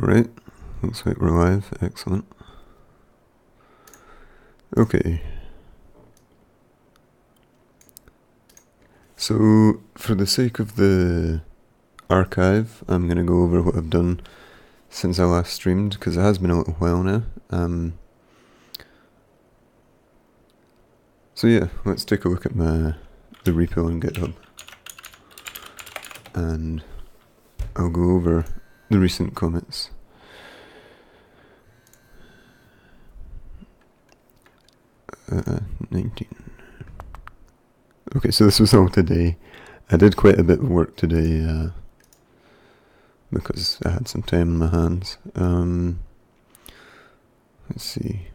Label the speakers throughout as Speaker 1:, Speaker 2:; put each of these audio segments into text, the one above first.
Speaker 1: Alright, looks like we're live, excellent. Okay. So, for the sake of the archive, I'm going to go over what I've done since I last streamed, because it has been a little while now. So yeah, let's take a look at the repo on GitHub. And I'll go over the recent commits. Uh, 19. Okay, so this was all today. I did quite a bit of work today because I had some time in my hands. Let's see.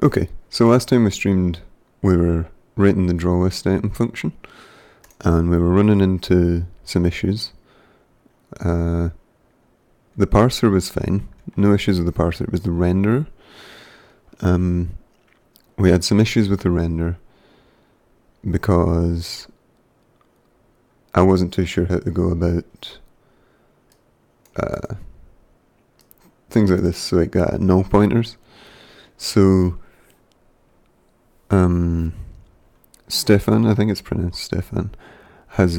Speaker 1: Okay, so last time we streamed, we were writing the draw list item function, and we were running into some issues. The parser was fine, no issues with the parser, it was the renderer. We had some issues with the render because I wasn't too sure how to go about things like this, like null pointers. So, Stefan, I think it's pronounced Stefan, has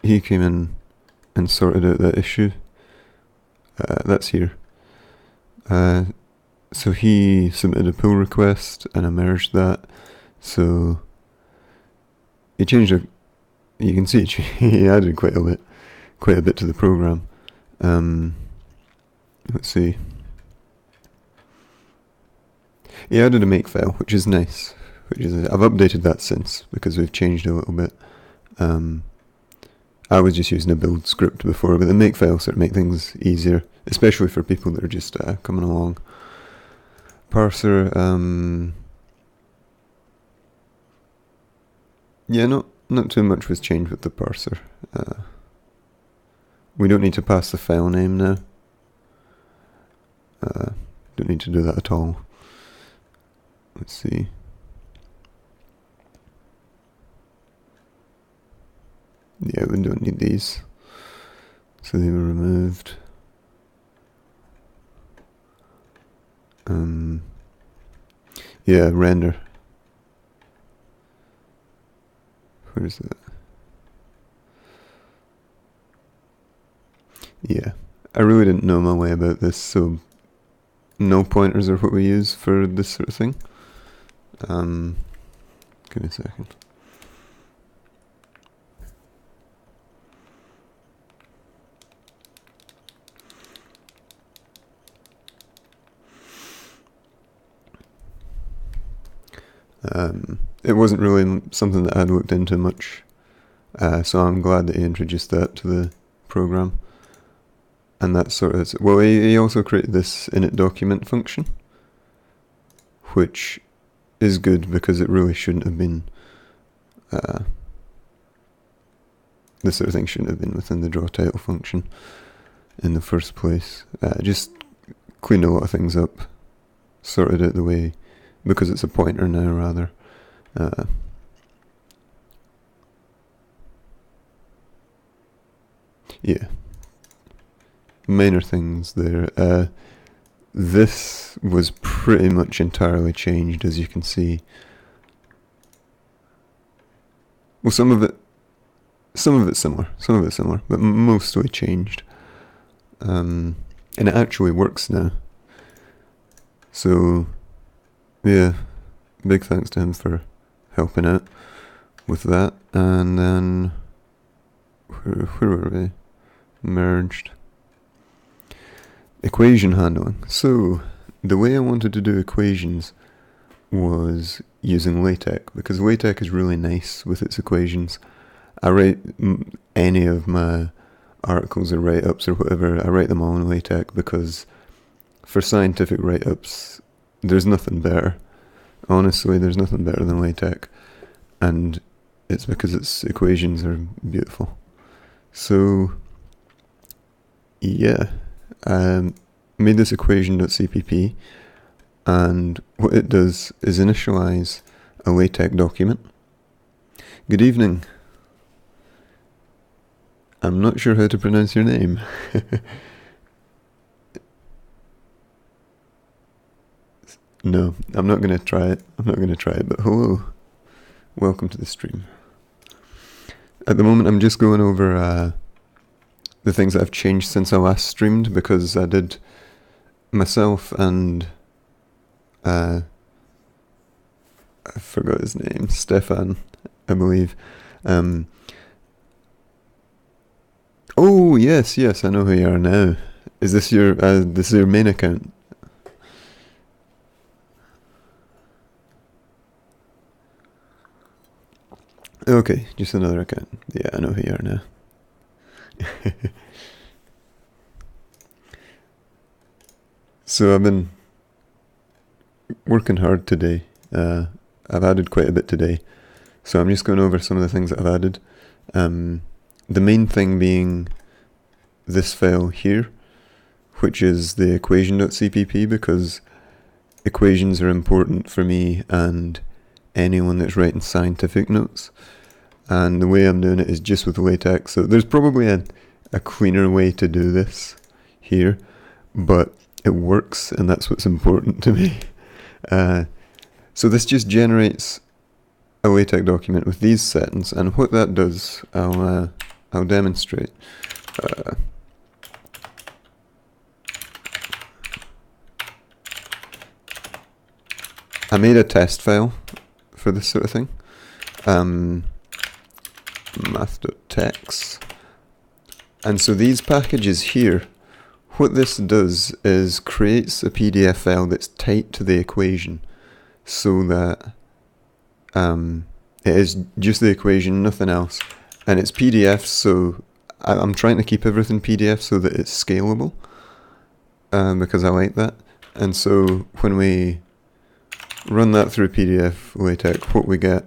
Speaker 1: he came in and sorted out that issue. That's here. So he submitted a pull request and I merged that. So he changed it. You can see he added quite a bit to the program. Let's see. He added a makefile, which is nice. I've updated that since because we've changed a little bit. I was just using a build script before, but the makefile sort of make things easier, especially for people that are just coming along. Parser, yeah, not too much was changed with the parser. We don't need to pass the file name now. Don't need to do that at all. Let's see. Yeah, we don't need these. So they were removed. Yeah, render. Where is it? Yeah, I really didn't know my way about this, so null pointers are what we use for this sort of thing. Give me a second. It wasn't really something that I'd looked into much, so I'm glad that he introduced that to the program. And that sort of, well, he also created this init document function, which is good because it really shouldn't have been, this sort of thing shouldn't have been within the draw title function in the first place. Just cleaned a lot of things up, sorted out the way, because it's a pointer now rather. Yeah. Minor things there. This was pretty much entirely changed, as you can see. Well, some of it's similar, but mostly changed. And it actually works now. So, yeah, big thanks to him for helping out with that. And then, where were we? Merged. Equation handling. So, the way I wanted to do equations was using LaTeX, because LaTeX is really nice with its equations. I write any of my articles or write-ups or whatever, I write them all in LaTeX because for scientific write-ups, there's nothing better. Honestly, there's nothing better than LaTeX, and it's because its equations are beautiful. So, yeah, made this equation.cpp, and what it does is initialize a LaTeX document. Good evening. I'm not sure how to pronounce your name. No, I'm not going to try it. But hello. Welcome to the stream. At the moment, I'm just going over the things that I've changed since I last streamed, because I did myself and I forgot his name, Stefan, I believe. Oh yes, I know who you are now. Is this your main account? Okay, just another account. Yeah, I know who you are now. So I've been working hard today. I've added quite a bit today. So I'm just going over some of the things that I've added. The main thing being this file here, which is the equation.cpp, because equations are important for me and anyone that's writing scientific notes. And the way I'm doing it is just with LaTeX. So there's probably a cleaner way to do this here, but it works, and that's what's important to me. So this just generates a LaTeX document with these settings, and what that does, I'll demonstrate. I made a test file for this sort of thing. Math.tex. And so these packages here, what this does is creates a PDF file that's tight to the equation, so that it is just the equation, nothing else. And it's PDF, so I'm trying to keep everything PDF so that it's scalable, because I like that. And so when we run that through PDF LaTeX, what we get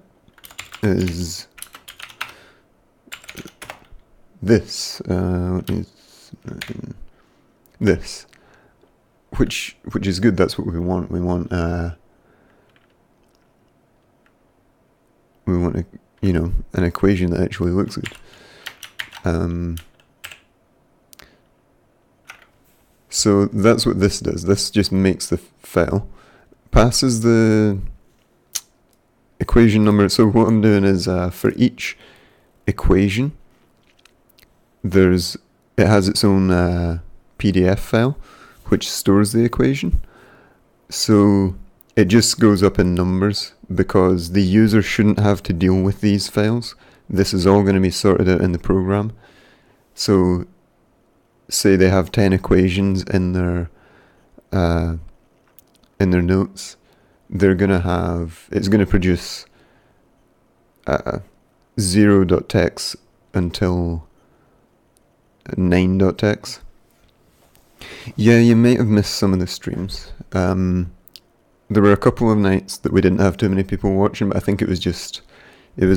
Speaker 1: is this, this, which is good. That's what we want. We want an equation that actually looks good. So that's what this does. This just makes the file, passes the equation number. So what I'm doing is for each equation, it has its own PDF file which stores the equation. So it just goes up in numbers, because the user shouldn't have to deal with these files. This is all going to be sorted out in the program. So say they have 10 equations in their notes, it's going to produce 0.text until 9.text. Yeah, you might have missed some of the streams. There were a couple of nights that we didn't have too many people watching, but I think it was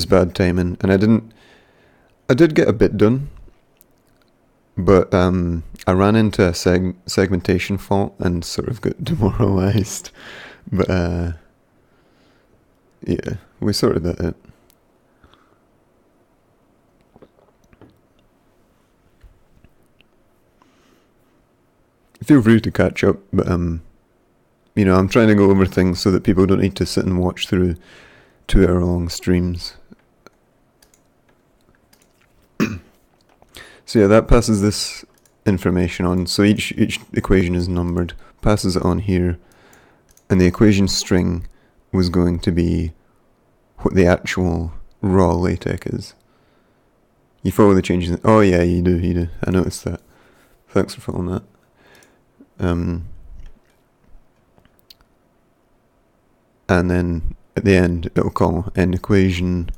Speaker 1: bad timing, and I did get a bit done, but I ran into a segmentation fault and sort of got demoralized. But yeah, we sorted that out. Feel free to catch up, but I'm trying to go over things so that people don't need to sit and watch through 2-hour-long streams. So yeah, that passes this information on. So each equation is numbered, passes it on here, and the equation string was going to be what the actual raw LaTeX is. You follow the changes. Oh yeah, you do. I noticed that. Thanks for following that. And then at the end it'll call end equation.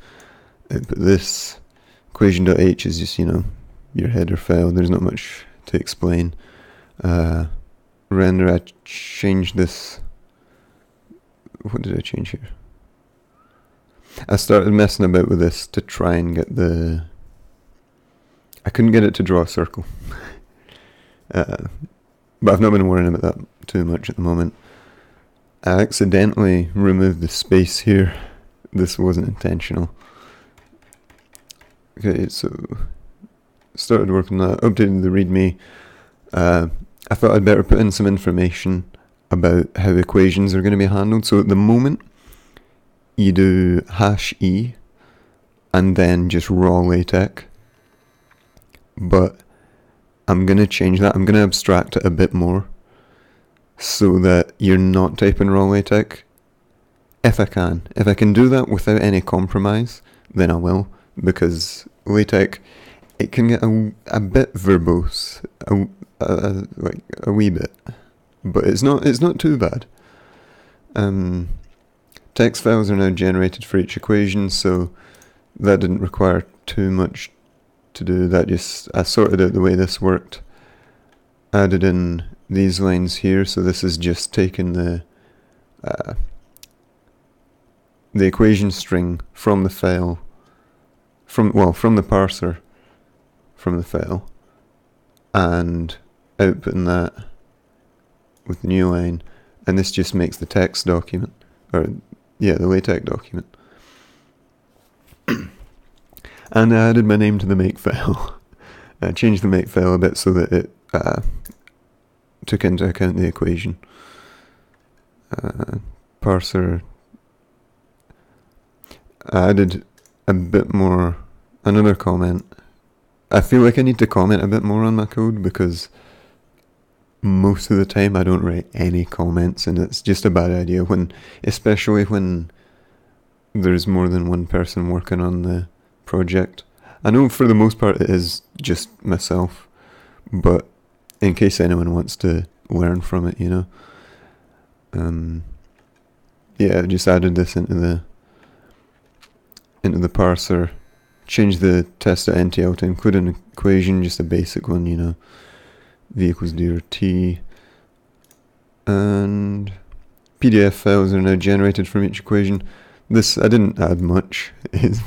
Speaker 1: But this equation.h is just your header file. There's not much to explain. Render, I changed this. What did I change here? I started messing about with this to try and get I couldn't get it to draw a circle. But I've not been worrying about that too much at the moment. I accidentally removed the space here. This wasn't intentional. Okay, so started working on that, updated the README. I thought I'd better put in some information about how equations are going to be handled. So at the moment, you do #e and then just raw LaTeX. But I'm going to change that. I'm going to abstract it a bit more so that you're not typing raw LaTeX. If I can. If I can do that without any compromise, then I will. Because LaTeX, it can get a bit verbose, like a wee bit, but it's not too bad. Text files are now generated for each equation, so that didn't require too much to do. I sorted out the way this worked, added in these lines here. So this is just taking the equation string from the file, from the parser, from the file, and outputting that with the new line, and this just makes the text document, the LaTeX document. And I added my name to the make file. I changed the make file a bit so that it took into account the equation. Parser. I added a bit more, another comment. I feel like I need to comment a bit more on my code because most of the time I don't write any comments, and it's just a bad idea especially when there's more than one person working on the project. I know for the most part it is just myself, but in case anyone wants to learn from it, I just added this into the parser, changed the test.ntl to include an equation, just a basic one, v equals d over t, and PDF files are now generated from each equation. This, I didn't add much, it's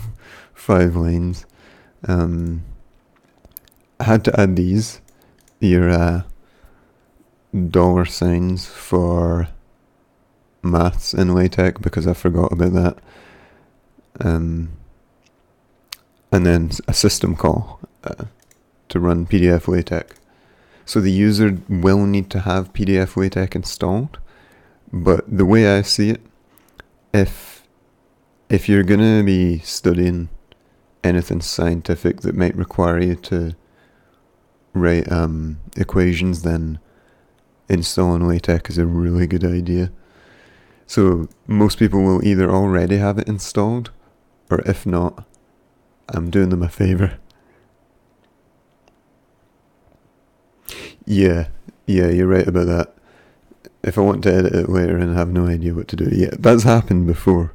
Speaker 1: 5 lines. I had to add your $signs for maths in LaTeX because I forgot about that. And then a system call to run PDF LaTeX. So the user will need to have PDF LaTeX installed, but the way I see it, if you're going to be studying anything scientific that might require you to write equations, then installing LaTeX is a really good idea. So most people will either already have it installed, or if not, I'm doing them a favour. Yeah, you're right about that. If I want to edit it later and have no idea what to do, yeah, that's happened before.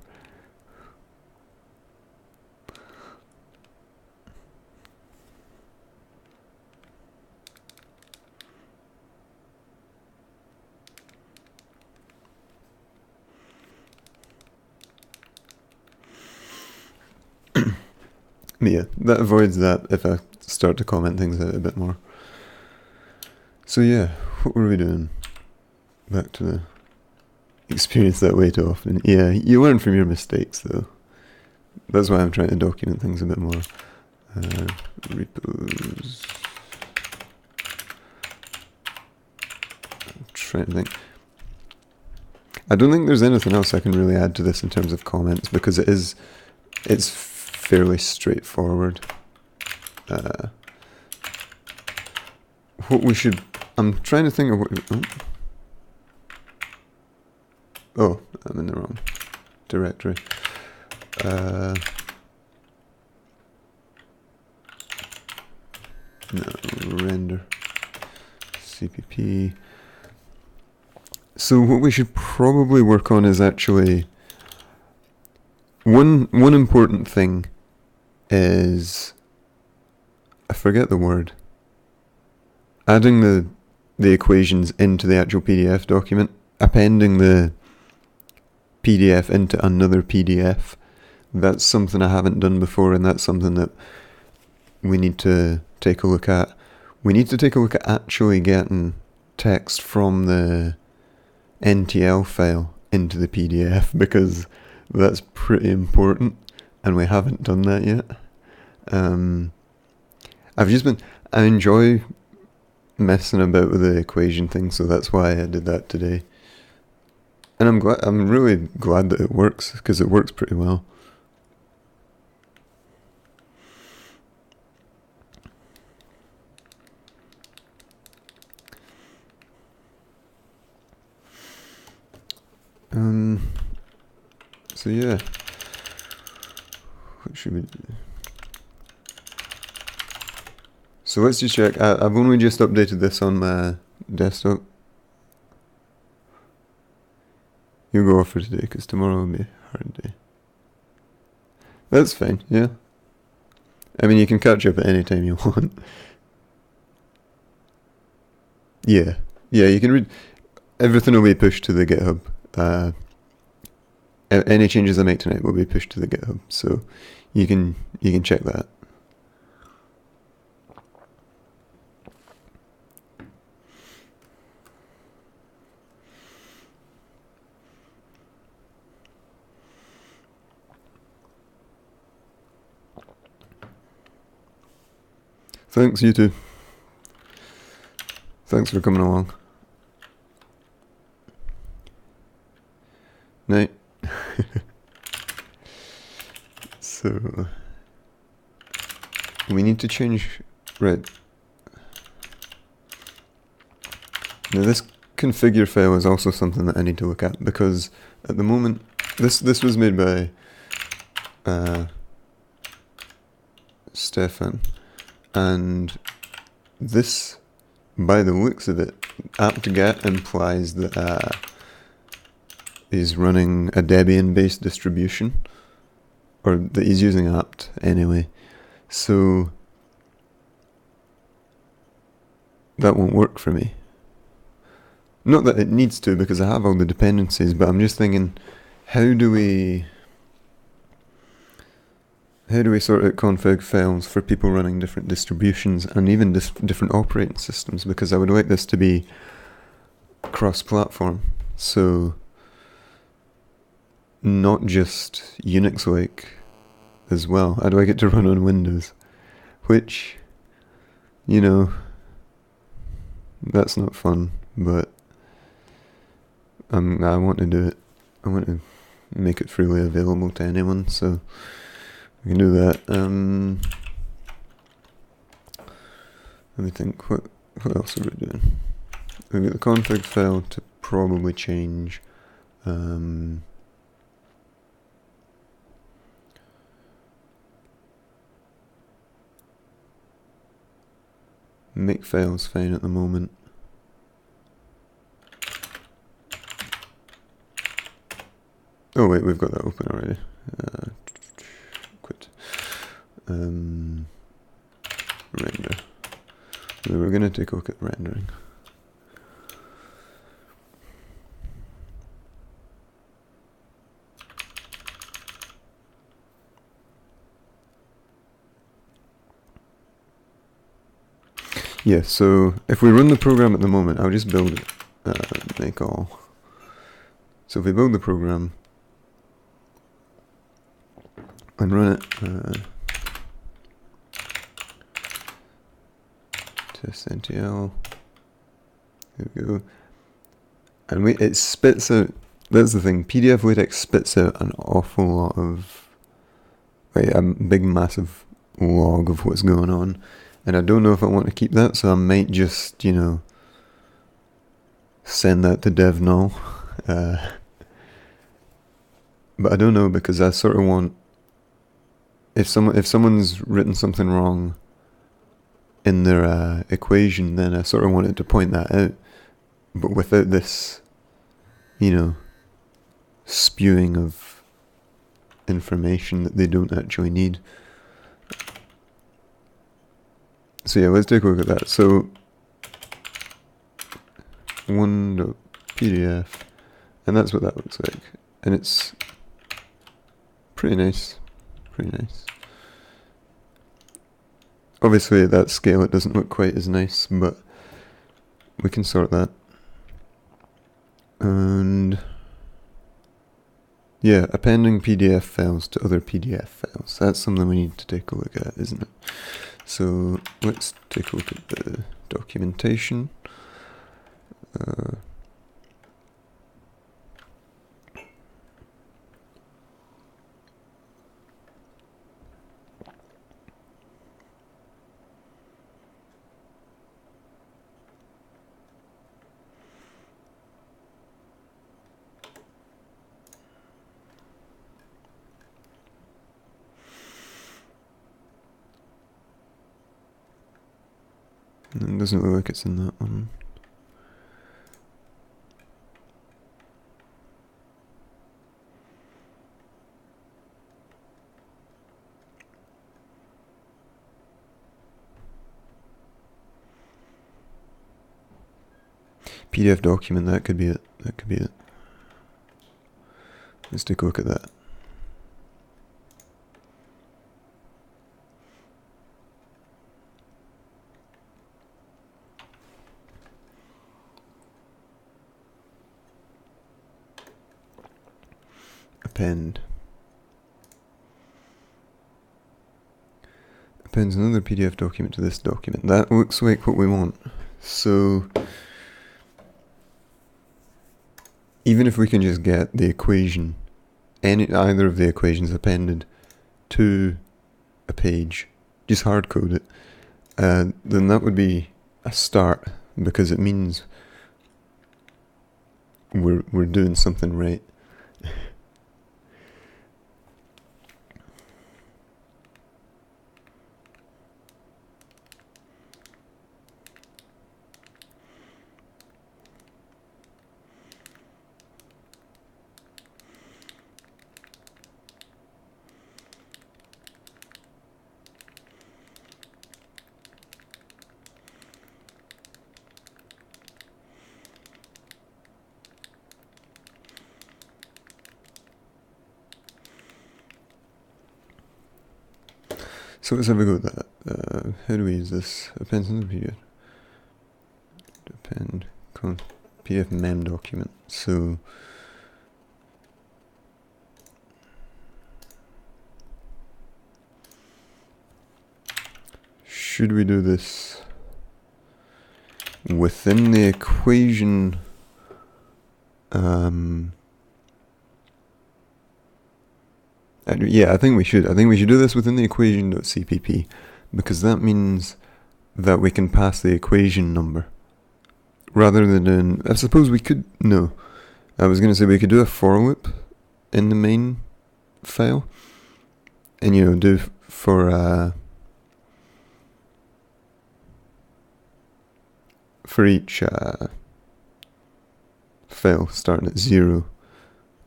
Speaker 1: Yeah, that avoids that if I start to comment things out a bit more. So yeah, what were we doing? Back to the experience that way too often. Yeah, you learn from your mistakes though. That's why I'm trying to document things a bit more. Repos. I'm trying to think. I don't think there's anything else I can really add to this in terms of comments because it's fairly straightforward. I'm trying to think of what. Oh, I'm in the wrong directory. No, render. CPP. So what we should probably work on is actually one important thing is, I forget the word, adding the equations into the actual PDF document, appending the PDF into another PDF. That's something I haven't done before, and that's something that we need to take a look at. We need to take a look at actually getting text from the NTL file into the PDF because that's pretty important, and we haven't done that yet. I enjoy messing about with the equation thing, so that's why I did that today. And I'm really glad that it works, because it works pretty well. So yeah, what should we do? So let's just check. I've only just updated this on my desktop. You'll go off for today, because tomorrow will be a hard day. That's fine, yeah. I mean, you can catch up at any time you want. Yeah, you can read. Everything will be pushed to the GitHub. Any changes I make tonight will be pushed to the GitHub, so you can check that. Thanks, you too. Thanks for coming along. Night. So we need to change. Right. Now this configure file is also something that I need to look at, because at the moment this was made by Stefan, and this, by the looks of it, apt-get implies that he's running a Debian-based distribution, or that he's using apt anyway. So that won't work for me. Not that it needs to, because I have all the dependencies, but I'm just thinking, how do we sort out config files for people running different distributions and even different operating systems? Because I would like this to be cross-platform, so not just Unix-like as well. I'd like it to run on Windows, which, you know, that's not fun, but I want to do it. I want to make it freely available to anyone, so we can do that. Let me think, what else are we doing? We've got the config file to probably change. Make files fine at the moment. Oh wait, we've got that open already. Quit. Render. We were going to take a look at rendering. Yeah, so if we run the program at the moment, I'll just build it, make all. So if we build the program and run it, test NTL, there we go, and it spits out, that's the thing, PDF LaTeX spits out an awful lot of, like a big massive log of what's going on. And I don't know if I want to keep that, so I might just, you know, send that to dev null. But I don't know, because I sort of want, if someone's written something wrong in their equation, then I sort of want it to point that out, but without this, you know, spewing of information that they don't actually need. So yeah, let's take a look at that. So 1.pdf, and that's what that looks like, and it's pretty nice, Obviously at that scale it doesn't look quite as nice, but we can sort that. And Yeah, appending PDF files to other PDF files. That's something we need to take a look at, isn't it? So let's take a look at the documentation. It doesn't look like it's in that one. PDF document, that could be it. That could be it. Let's take a look at that. Append. Appends another PDF document to this document. That looks like what we want. So even if we can just get the equation, either of the equations appended to a page, just hard code it, then that would be a start, because it means we're doing something right. So let's have a go at that. How do we use this? Append to the PDF. Append PDF mem document. So should we do this within the equation? Yeah, I think we should. I think we should do this within the equation.cpp, because that means that we can pass the equation number rather than in. I suppose we could. No, I was going to say we could do a for loop in the main file, and do for each file starting at 0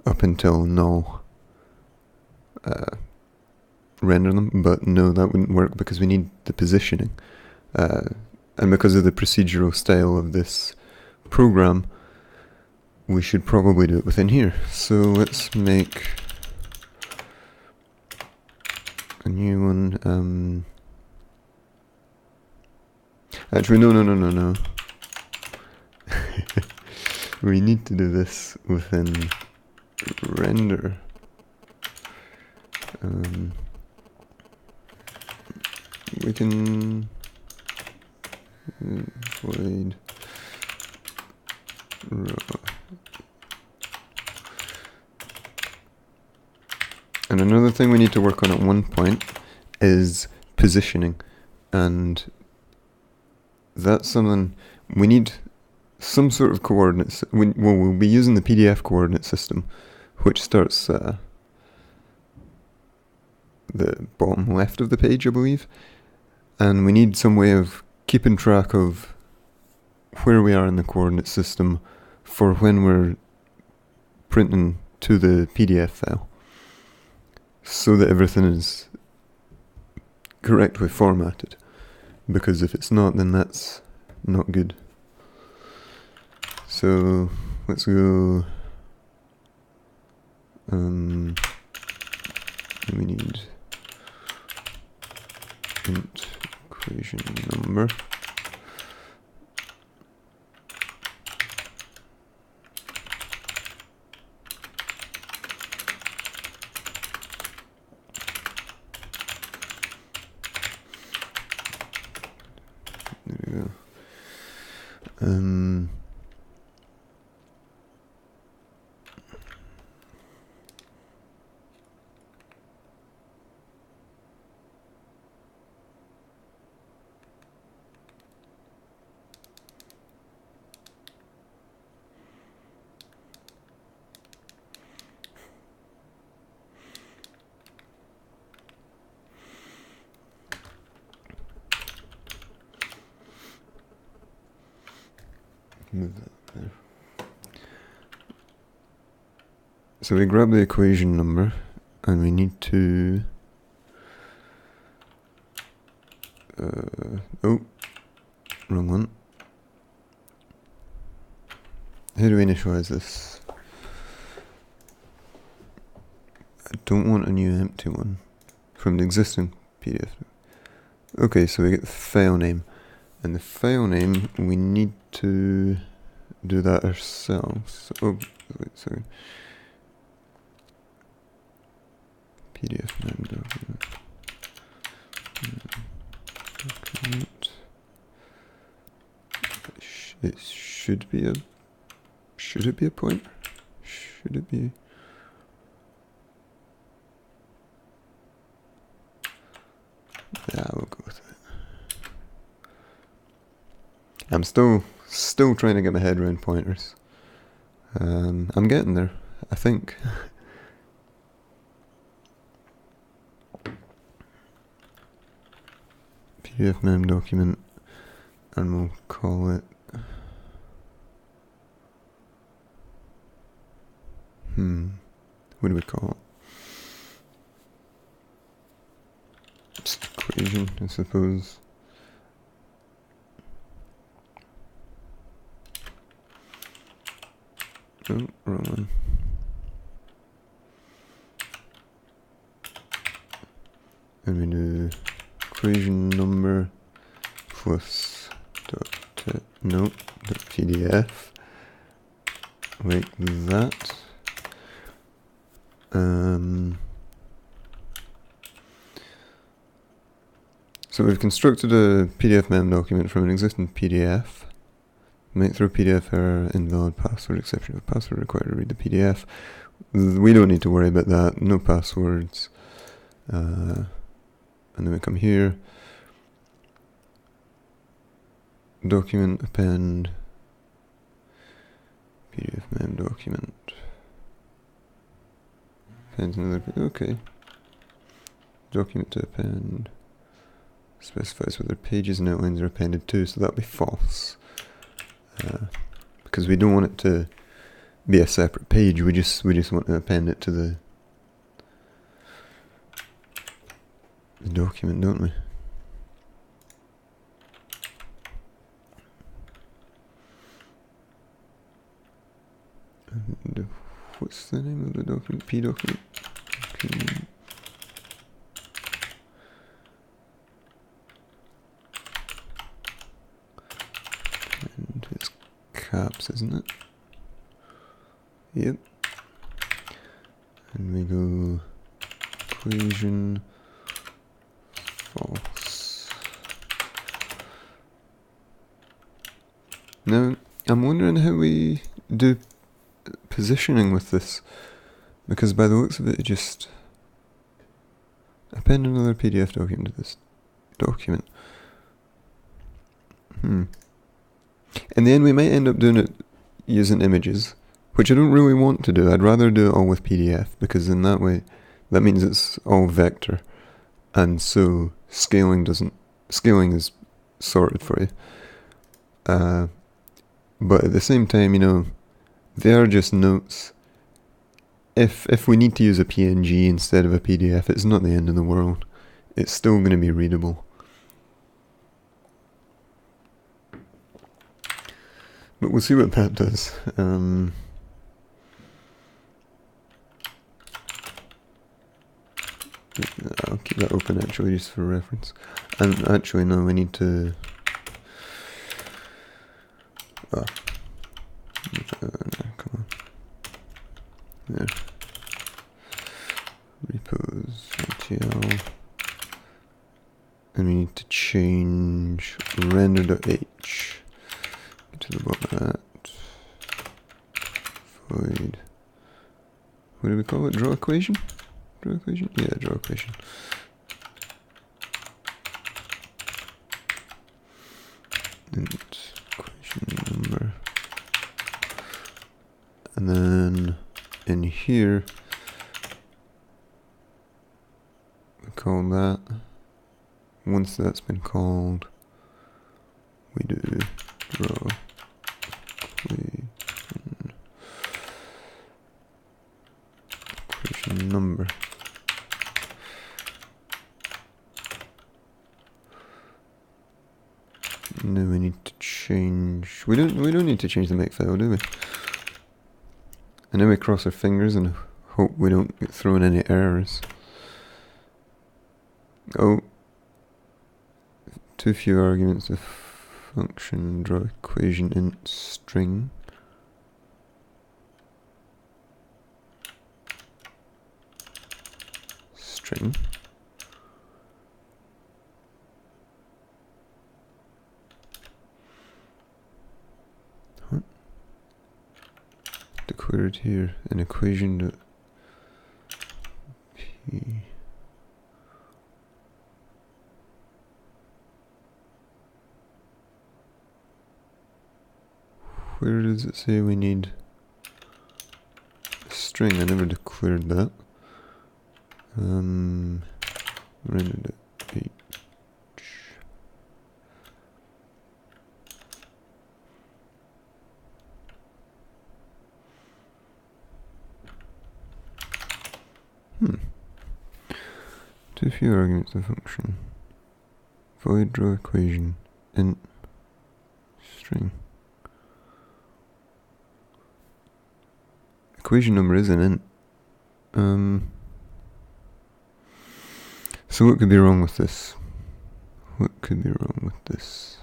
Speaker 1: up until null. Render them, but no, that wouldn't work because we need the positioning, and because of the procedural style of this program, we should probably do it within here. So let's make a new one. Actually, no. We need to do this within render. We can void row. And another thing we need to work on at one point is positioning, and that's something we need. Some sort of coordinates. We'll be using the PDF coordinate system, which starts the bottom left of the page, I believe, and we need some way of keeping track of where we are in the coordinate system for when we're printing to the PDF file, so that everything is correctly formatted, because if it's not, then that's not good. So let's go, we need int equation number. Move that there. So we grab the equation number and we need to oh, wrong one. How do we initialize this? I don't want a new empty one from the existing PDF. Okay, so we get the file name. And the file name, we need to do that ourselves. Oh, wait a second. PDF name document. It should be a. Should it be a pointer? Should it be? Yeah, we'll go with it. I'm still trying to get my head around pointers. I'm getting there, I think. PDF name document, and we'll call it. What do we call it? Just equation, I suppose. Oh, wrong one. And we do equation number plus dot PDF like that. So we've constructed a PDF mem document from an existing PDF. Make through PDF error, invalid password, exception of password required to read the PDF. We don't need to worry about that, no passwords. And then we come here. Document append. PDF mem document. Append another, okay. Document to append. Specifies whether pages and outlines are appended to, so that'll be false. Because we don't want it to be a separate page, we just want to append it to the document, don't we? And what's the name of the document? P document? Okay. And it's caps, isn't it? Yep. And we go equation false. Now, I'm wondering how we do positioning with this, because by the looks of it, it just append another PDF document to this document. In the end, we might end up doing it using images, which I don't really want to do. I'd rather do it all with PDF, because in that way, that means it's all vector, and so scaling is sorted for you. But at the same time, you know, they are just notes. If we need to use a PNG instead of a PDF, it's not the end of the world. It's still going to be readable. But we'll see what that does. I'll keep that open actually, just for reference. And actually, no, we need to. No, come on. There. Repos NTL. And we need to change render.h to the bottom of that. Void. What do we call it? Draw equation? Draw equation? Yeah, draw equation. Int equation number. And then in here, we call that. Once that's been called, we do draw equation number. Now we need to change. We don't need to change the makefile, do we? And now we cross our fingers and hope we don't get thrown any errors. Oh, too few arguments of function. Draw equation int string. String. What? Declared here an equation dot p. Where does it say we need a string? I never declared that. Rendered it H. Too few arguments of function. Void draw equation int string. Equation number is an int. So what could be wrong with this? What could be wrong with this?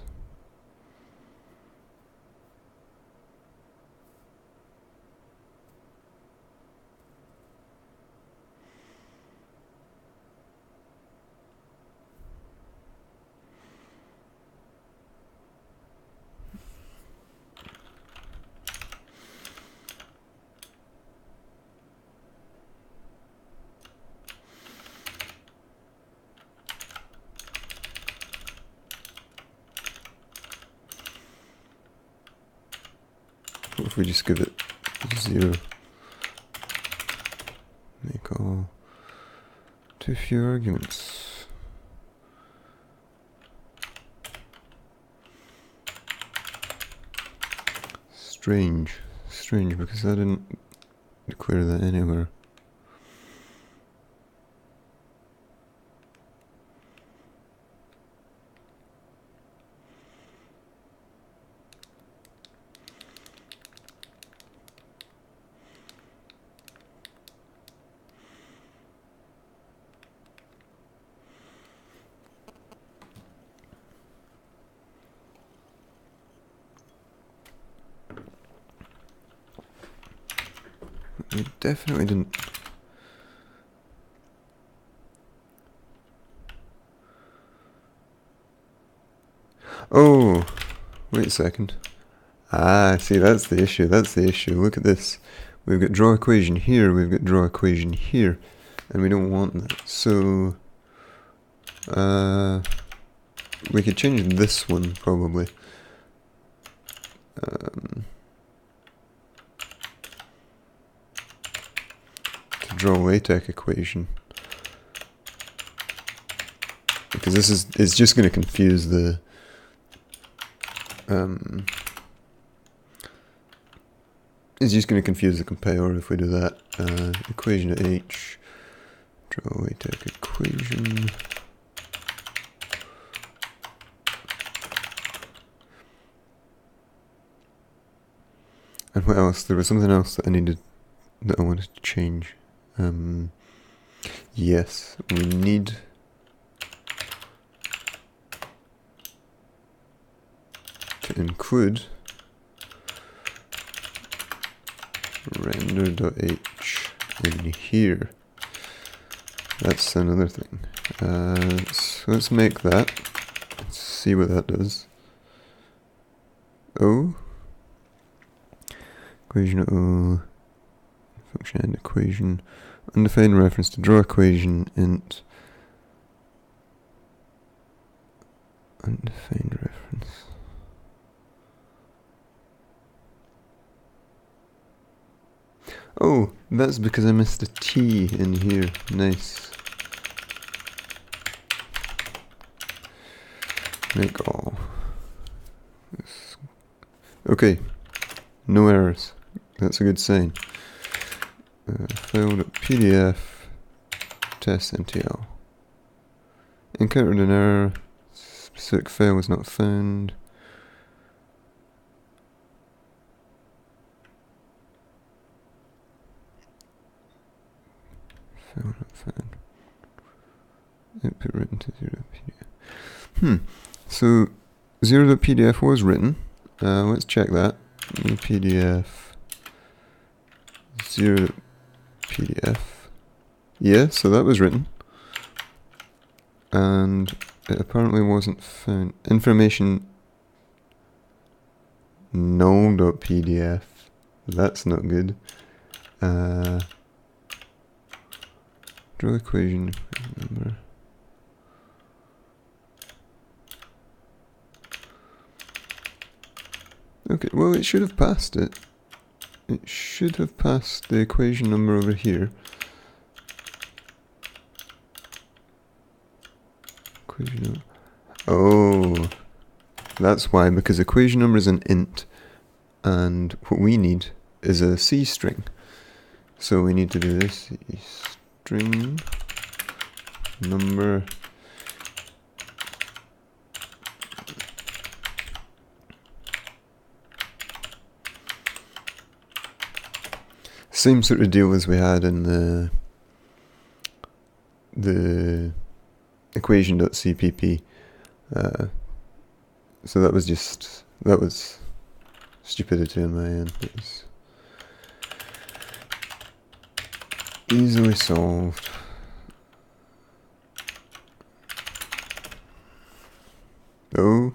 Speaker 1: What if we just give it 0? Make all. Too few arguments. Strange. Strange, because I didn't declare that anywhere. We definitely didn't. Oh, wait a second. Ah, see, that's the issue. That's the issue. Look at this. We've got draw equation here. We've got draw equation here, and we don't want that. So, we could change this one probably. Draw LaTeX equation, because this is just going to confuse the it's just going to confuse the compiler if we do that. Equation at H, draw LaTeX equation. And what else? There was something else that I wanted to change. Yes, we need to include render.h in here. That's another thing. So let's make that. Let's see what that does. Oh, equation O, function and equation, undefined reference to draw equation int, undefined reference. Oh, that's because I missed a T in here. Nice. Make all. Okay, no errors. That's a good sign. File.pdf test NTL. Encountered an error. Specific file was not found. File not found. Output written to 0.pdf. So 0.pdf was written. Let's check that. pdf 0.pdf. Yeah, so that was written. And it apparently wasn't found. Information null.pdf. That's not good. Draw equation number. Okay, well it should have passed it. It should have passed the equation number over here. Equation number. Oh, that's why, because equation number is an int, and what we need is a C string. So we need to do this, C string number same sort of deal as we had in the equation.cpp. So that was stupidity on my end. It was easily solved. Oh,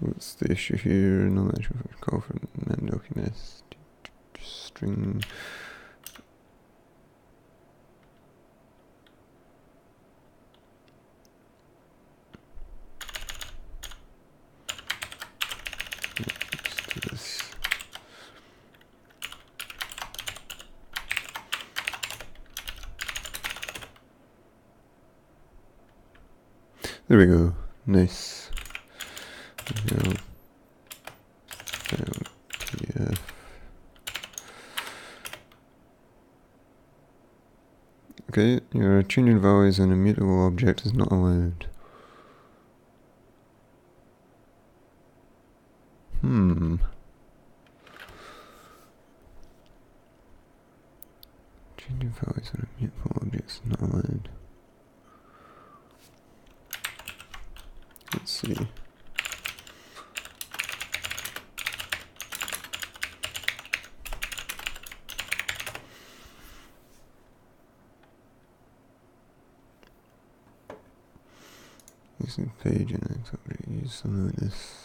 Speaker 1: what's the issue here? No mention for call from mem documents. String. Let's do this. There we go. Nice. PDF. Okay, your changing values on immutable object is not allowed. Changing values on immutable objects is not allowed. Let's see. Using page and X already use something like this.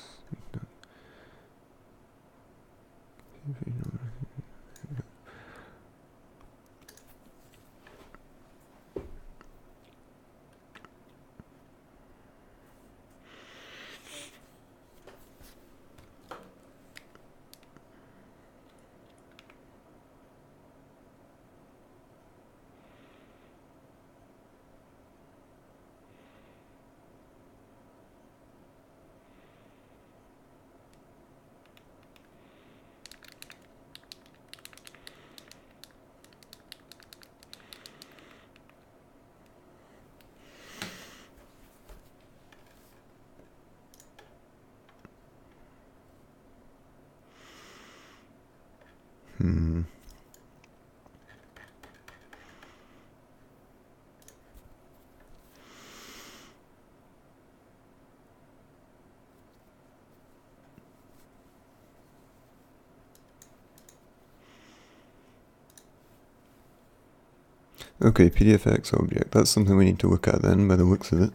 Speaker 1: Okay, PDFX object. That's something we need to look at then, by the looks of it.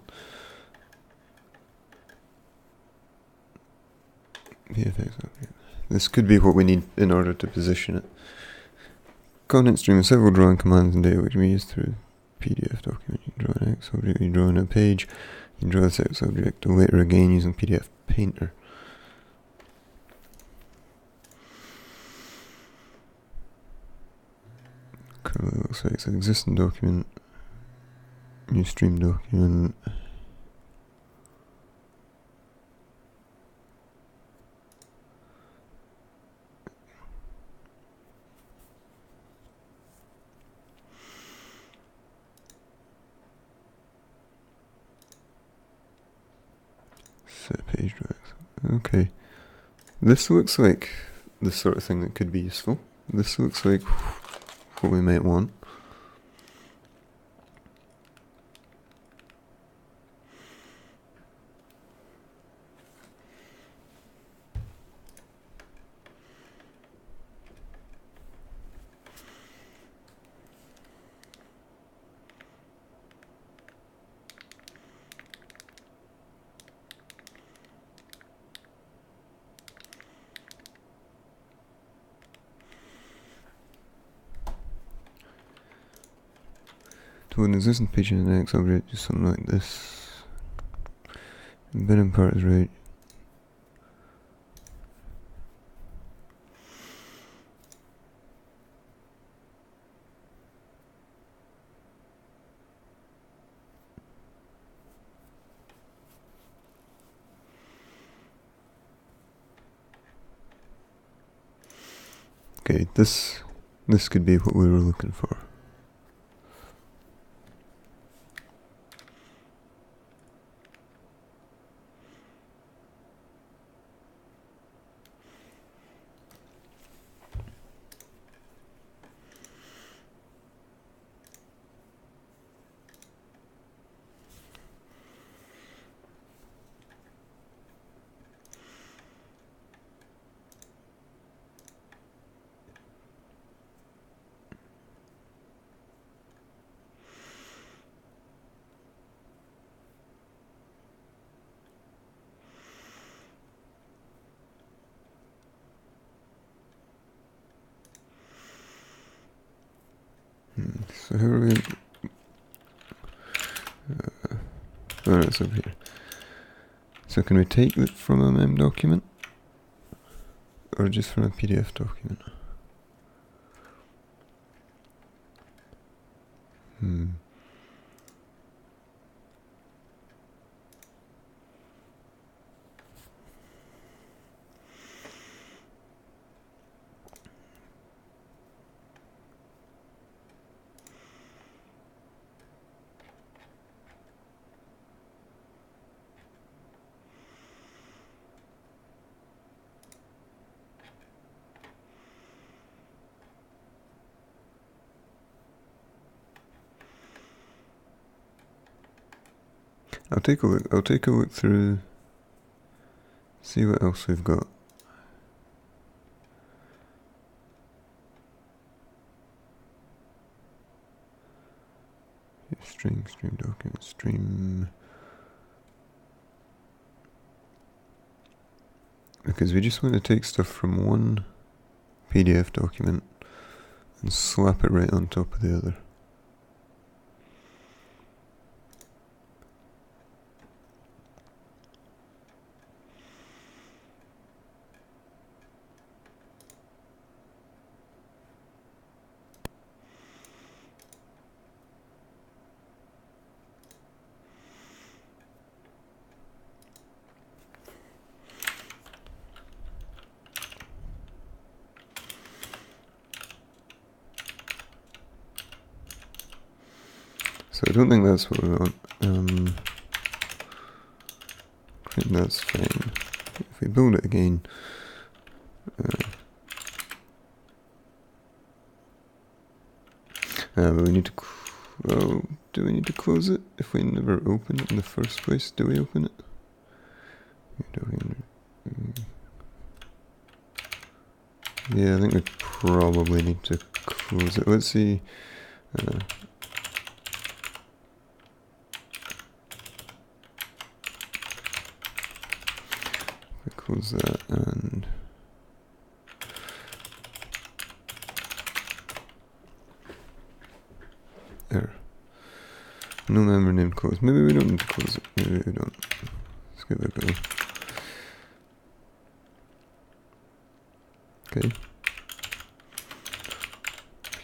Speaker 1: PDFX object. this could be what we need in order to position it. Content stream is several drawing commands and data which we use through PDF document. You can draw an X object, you draw on a page, you can draw this X object later again using PDF Painter. Currently looks like it's an existing document, new stream document. Set page drags. Okay. This looks like the sort of thing that could be useful. This looks like what we might want. To an existing page in an X object, just something like this. Embedding part is right. Okay, this could be what we were looking for. So how are we? Oh, it's over here. So can we take it from a mem document, or just from a PDF document? I'll take a look. I'll take a look through. See what else we've got. Stream document, stream. Because we just want to take stuff from one PDF document and slap it right on top of the other. So I don't think that's what we want. I think that's fine. If we build it again, but we need to. Oh, do we need to close it if we never open it in the first place? Do we open it? Yeah, I think we probably need to close it. Let's see. Close that and No member name closed. Maybe we don't need to close it. Maybe we don't. Let's give it a go. Okay.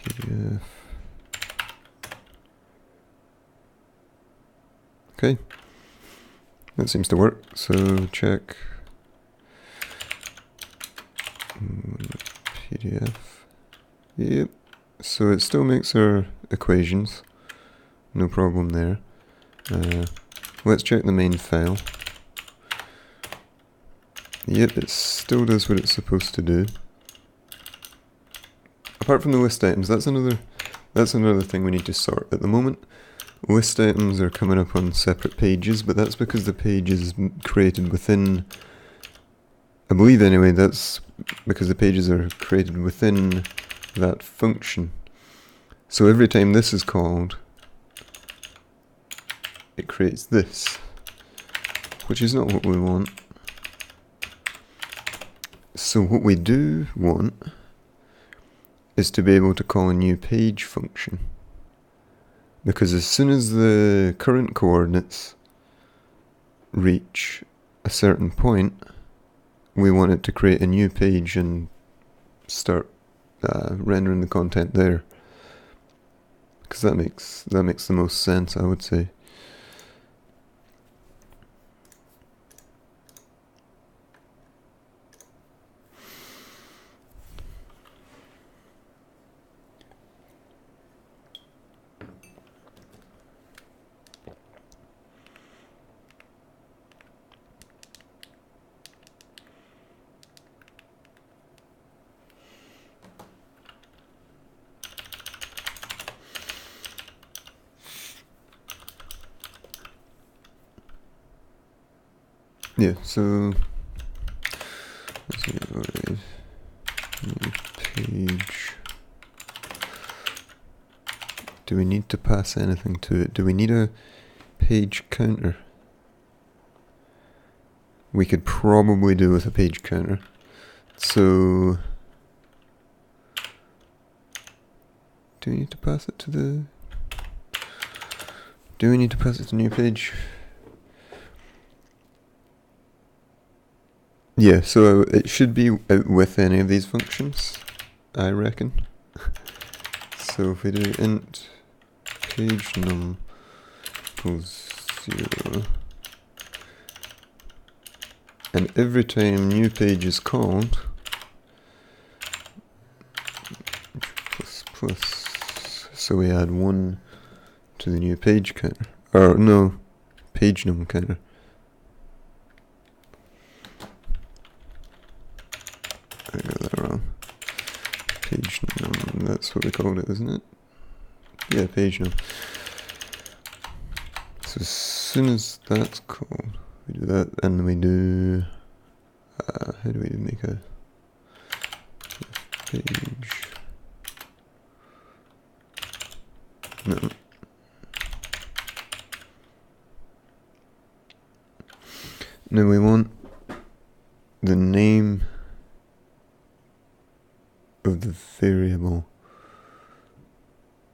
Speaker 1: PDF. Okay. That seems to work. So check. PDF. Yep. So it still makes our equations. No problem there. Let's check the main file. Yep, it still does what it's supposed to do. Apart from the list items, that's another thing we need to sort. At the moment, list items are coming up on separate pages, but that's because the page is created within, I believe anyway, that's because the pages are created within that function. So every time this is called, it creates this, which is not what we want. So what we do want is to be able to call a new page function. Because as soon as the current coordinates reach a certain point, we want it to create a new page and start rendering the content there. Because that makes the most sense, I would say. Yeah, so let's see, alright, new page. Do we need to pass anything to it? Do we need a page counter? We could probably do with a page counter. So do we need to pass it to the? Do we need to pass it to new page? Yeah, so it should be out with any of these functions, I reckon. So if we do int page num equals 0, and every time new page is called, plus, so we add 1 to the new page counter, or no, page num counter. I got that wrong. Page num, that's what we called it, isn't it? Yeah, page num. So as soon as that's called, we do that, and we do, how do we make a page? No. Now we want the name of the variable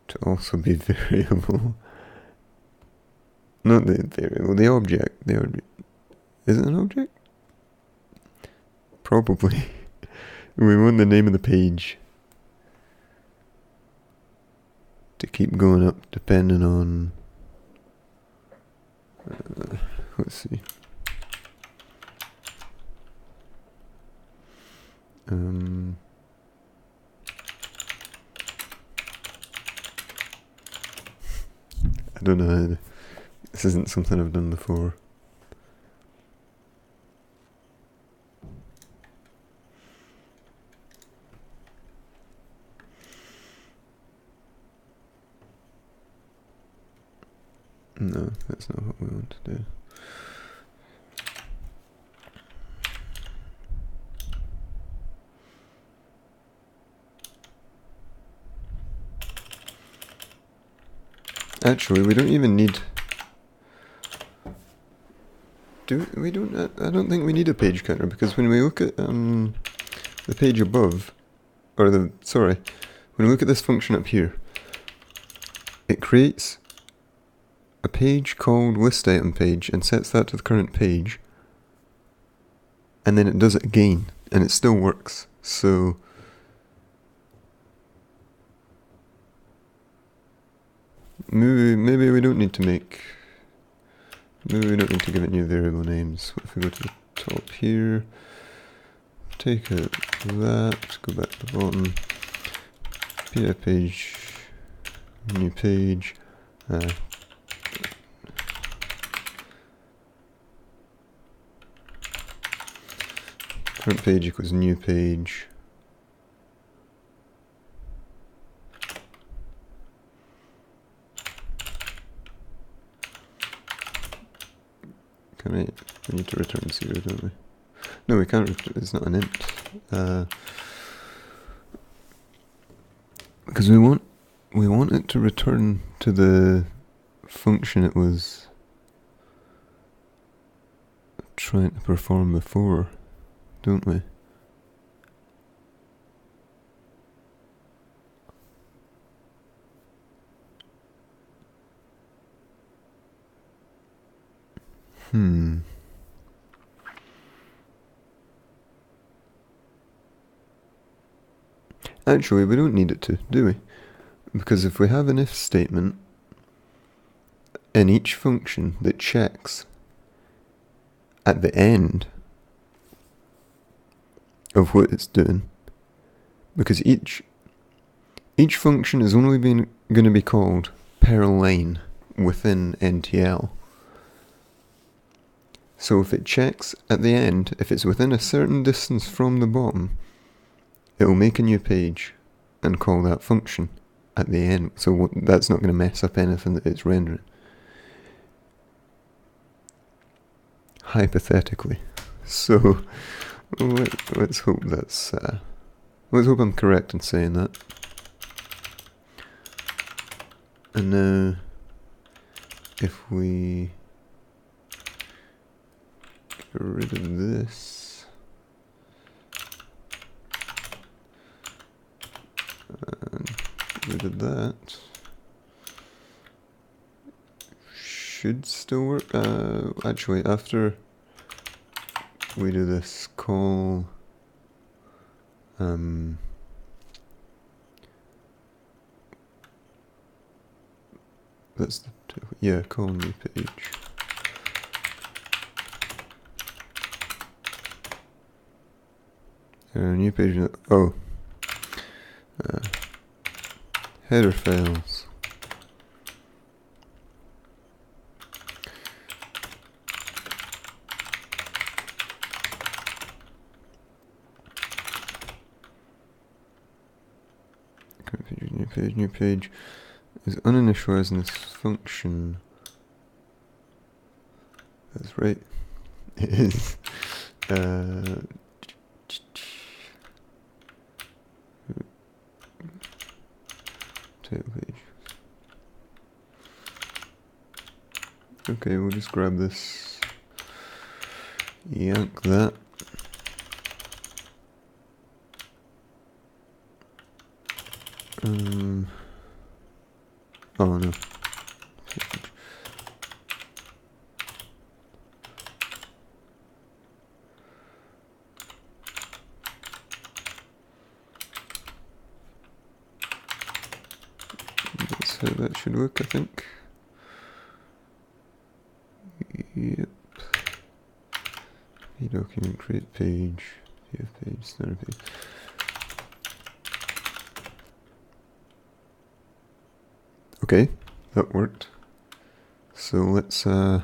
Speaker 1: to also be variable. Not the variable, the object. The object. Is it an object? Probably. We want the name of the page to keep going up depending on, let's see. I don't know, this isn't something I've done before. No, that's not what we want to do. Actually, we don't even need. I don't think we need a page counter, because when we look at the page above, or when we look at this function up here, it creates a page called list item page and sets that to the current page, and then it does it again, and it still works. So maybe we don't need to give it new variable names. If we go to the top here, take out that, go back to the bottom, PI page, new page, current page equals new page. We need to return 0, don't we? No, we can't. It's not an int. Because we want it to return to the function it was trying to perform before, don't we? Actually, we don't need it to, do we? Because if we have an if statement in each function that checks at the end of what it's doing, because each function is only going to be called per line within NTL. So if it checks at the end, if it's within a certain distance from the bottom, it will make a new page and call that function at the end. So that's not going to mess up anything that it's rendering. Hypothetically. So let's hope that's let's hope I'm correct in saying that. And now if we get rid of this and get rid of that, should still work. Actually, after we do this call, that's the call new page. New page. Header files. New page is uninitializing this function. That's right. It is. Table page. Okay, we'll just grab this, yank that. Oh no. That's how that should work, I think. Yep. Document, create page, PF page, standard page. Okay, that worked. So let's try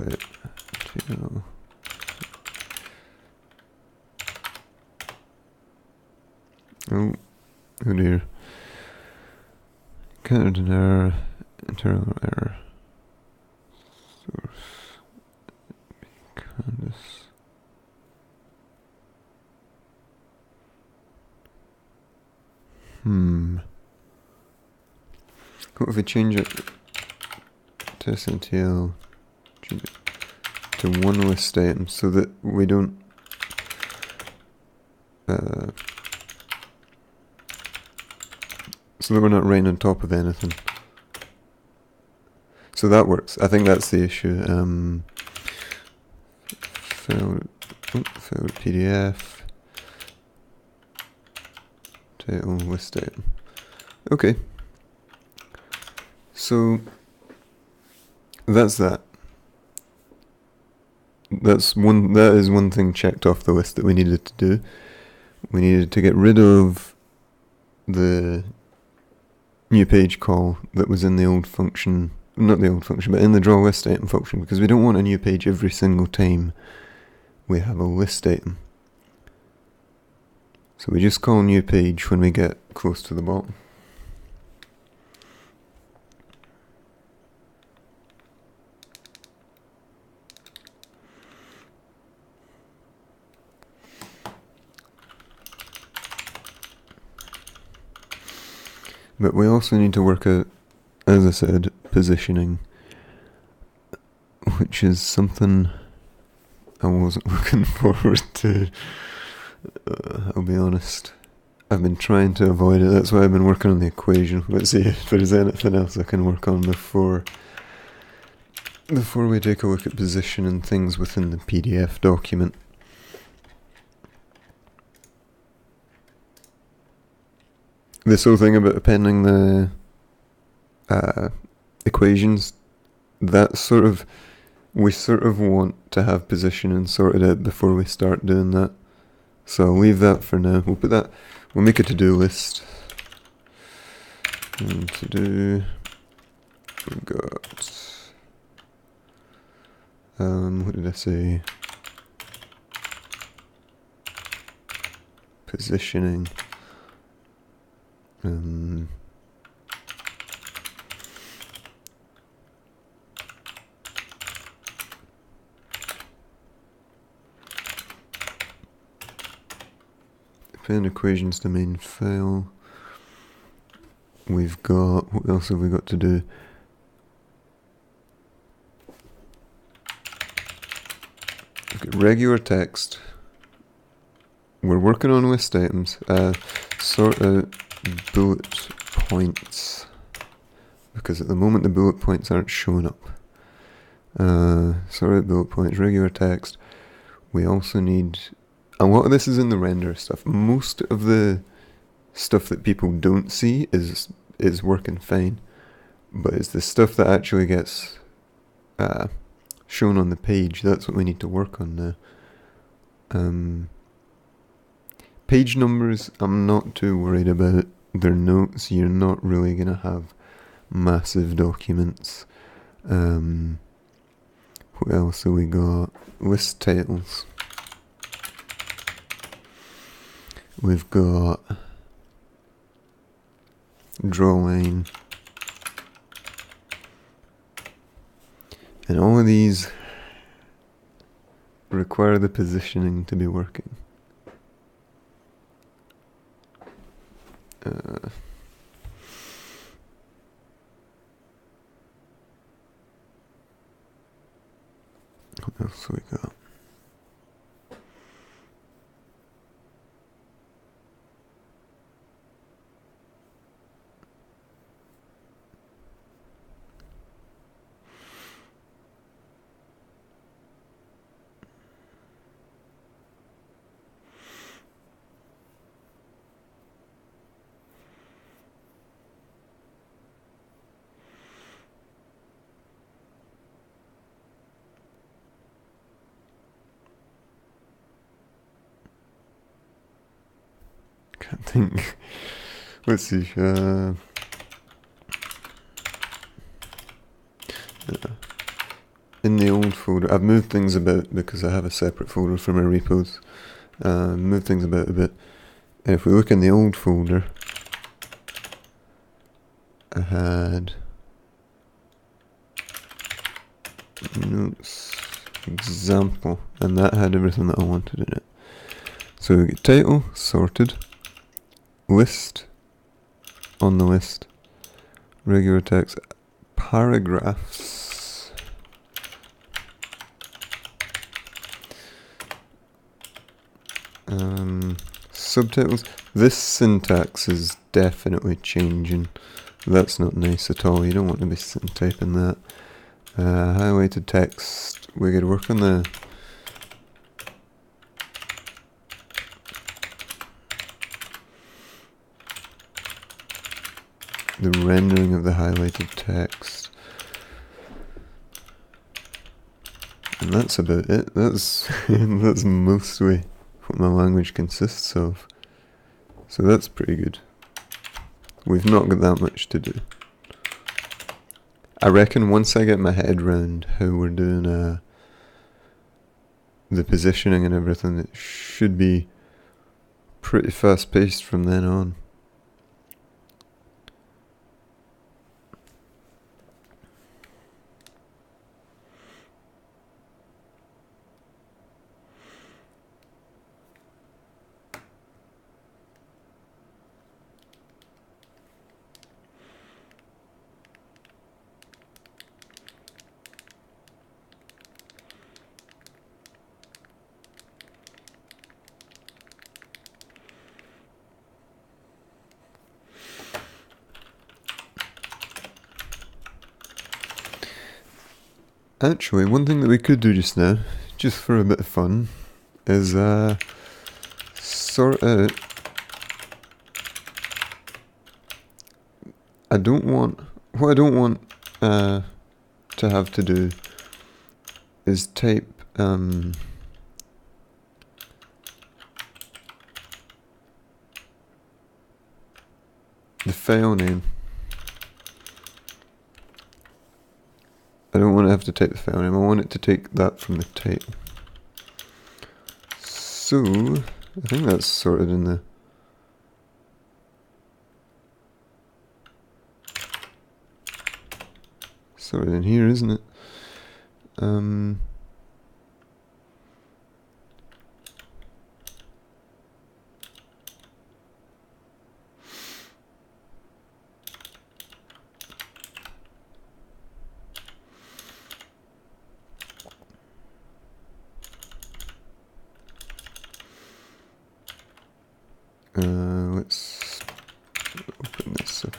Speaker 1: it. Oh dear. Encountered an error, internal error. Source. Canvas. What if we change it to NTL, change it to one list item so that we don't so that we're not right on top of anything. So that works. I think that's the issue. Failed PDF. Title, list item. Okay. So that's that. That is one thing checked off the list that we needed to do. We needed to get rid of the new page call that was in the old function, not the old function, but in the draw list item function, because we don't want a new page every single time we have a list item. So we just call new page when we get close to the bottom. But we also need to work out, as I said, positioning, which is something I wasn't looking forward to. I'll be honest. I've been trying to avoid it. That's why I've been working on the equation. Let's see if there's anything else I can work on before we take a look at positioning things within the PDF document. This whole thing about appending the equations, we sort of want to have positioning sorted out before we start doing that. So I'll leave that for now. We'll make a to-do list. And to do, we've got, what did I say? Positioning. Append equations to main file. We've got, what else have we got to do? We've got regular text. We're working on list items. Sort out bullet points, because at the moment the bullet points aren't showing up. Sort out bullet points, regular text. We also need, a lot of this is in the render stuff. Most of the stuff that people don't see is working fine, but it's the stuff that actually gets shown on the page. That's what we need to work on now. Page numbers, I'm not too worried about. Their notes, you're not really going to have massive documents. What else have we got? List titles. We've got draw line. And all of these require the positioning to be working. What else we got? Can't think. Let's see. In the old folder, I've moved things about because I have a separate folder for my repos. Moved things about a bit. And if we look in the old folder, I had notes, example, and that had everything that I wanted in it. So we get title, sorted, list, on the list, regular text, paragraphs, subtitles. This syntax is definitely changing. That's not nice at all. You don't want to be typing that. Highlighted text. We could work on the rendering of the highlighted text. And that's about it. That's that's mostly what my language consists of. So that's pretty good. We've not got that much to do. I reckon once I get my head round how we're doing the positioning and everything, it should be pretty fast paced from then on. Actually, one thing that we could do just now, just for a bit of fun, is sort out. What I don't want to have to do is type the file name. I don't want to have to type the file name. I want it to take that from the type. So I think that's sorted in the sorted in here, isn't it? Let's open this up.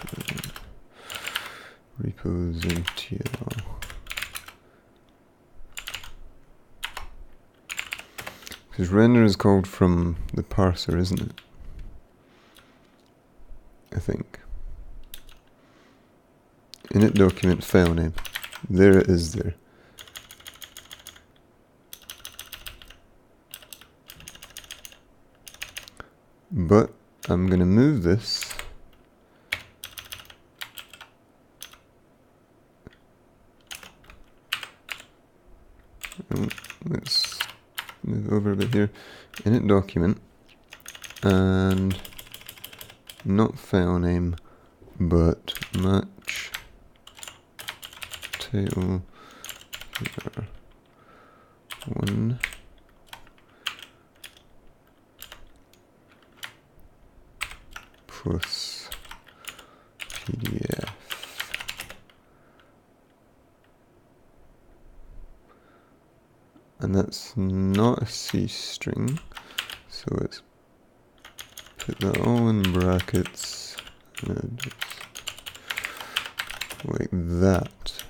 Speaker 1: Repos NTL. Because render is called from the parser, isn't it? I think. Init document file name. There it is there. But I'm going to move this let's move over a bit here. Init document and not file name but match title here. 1 plus PDF. And that's not a C string, so let's put that all in brackets and just like that.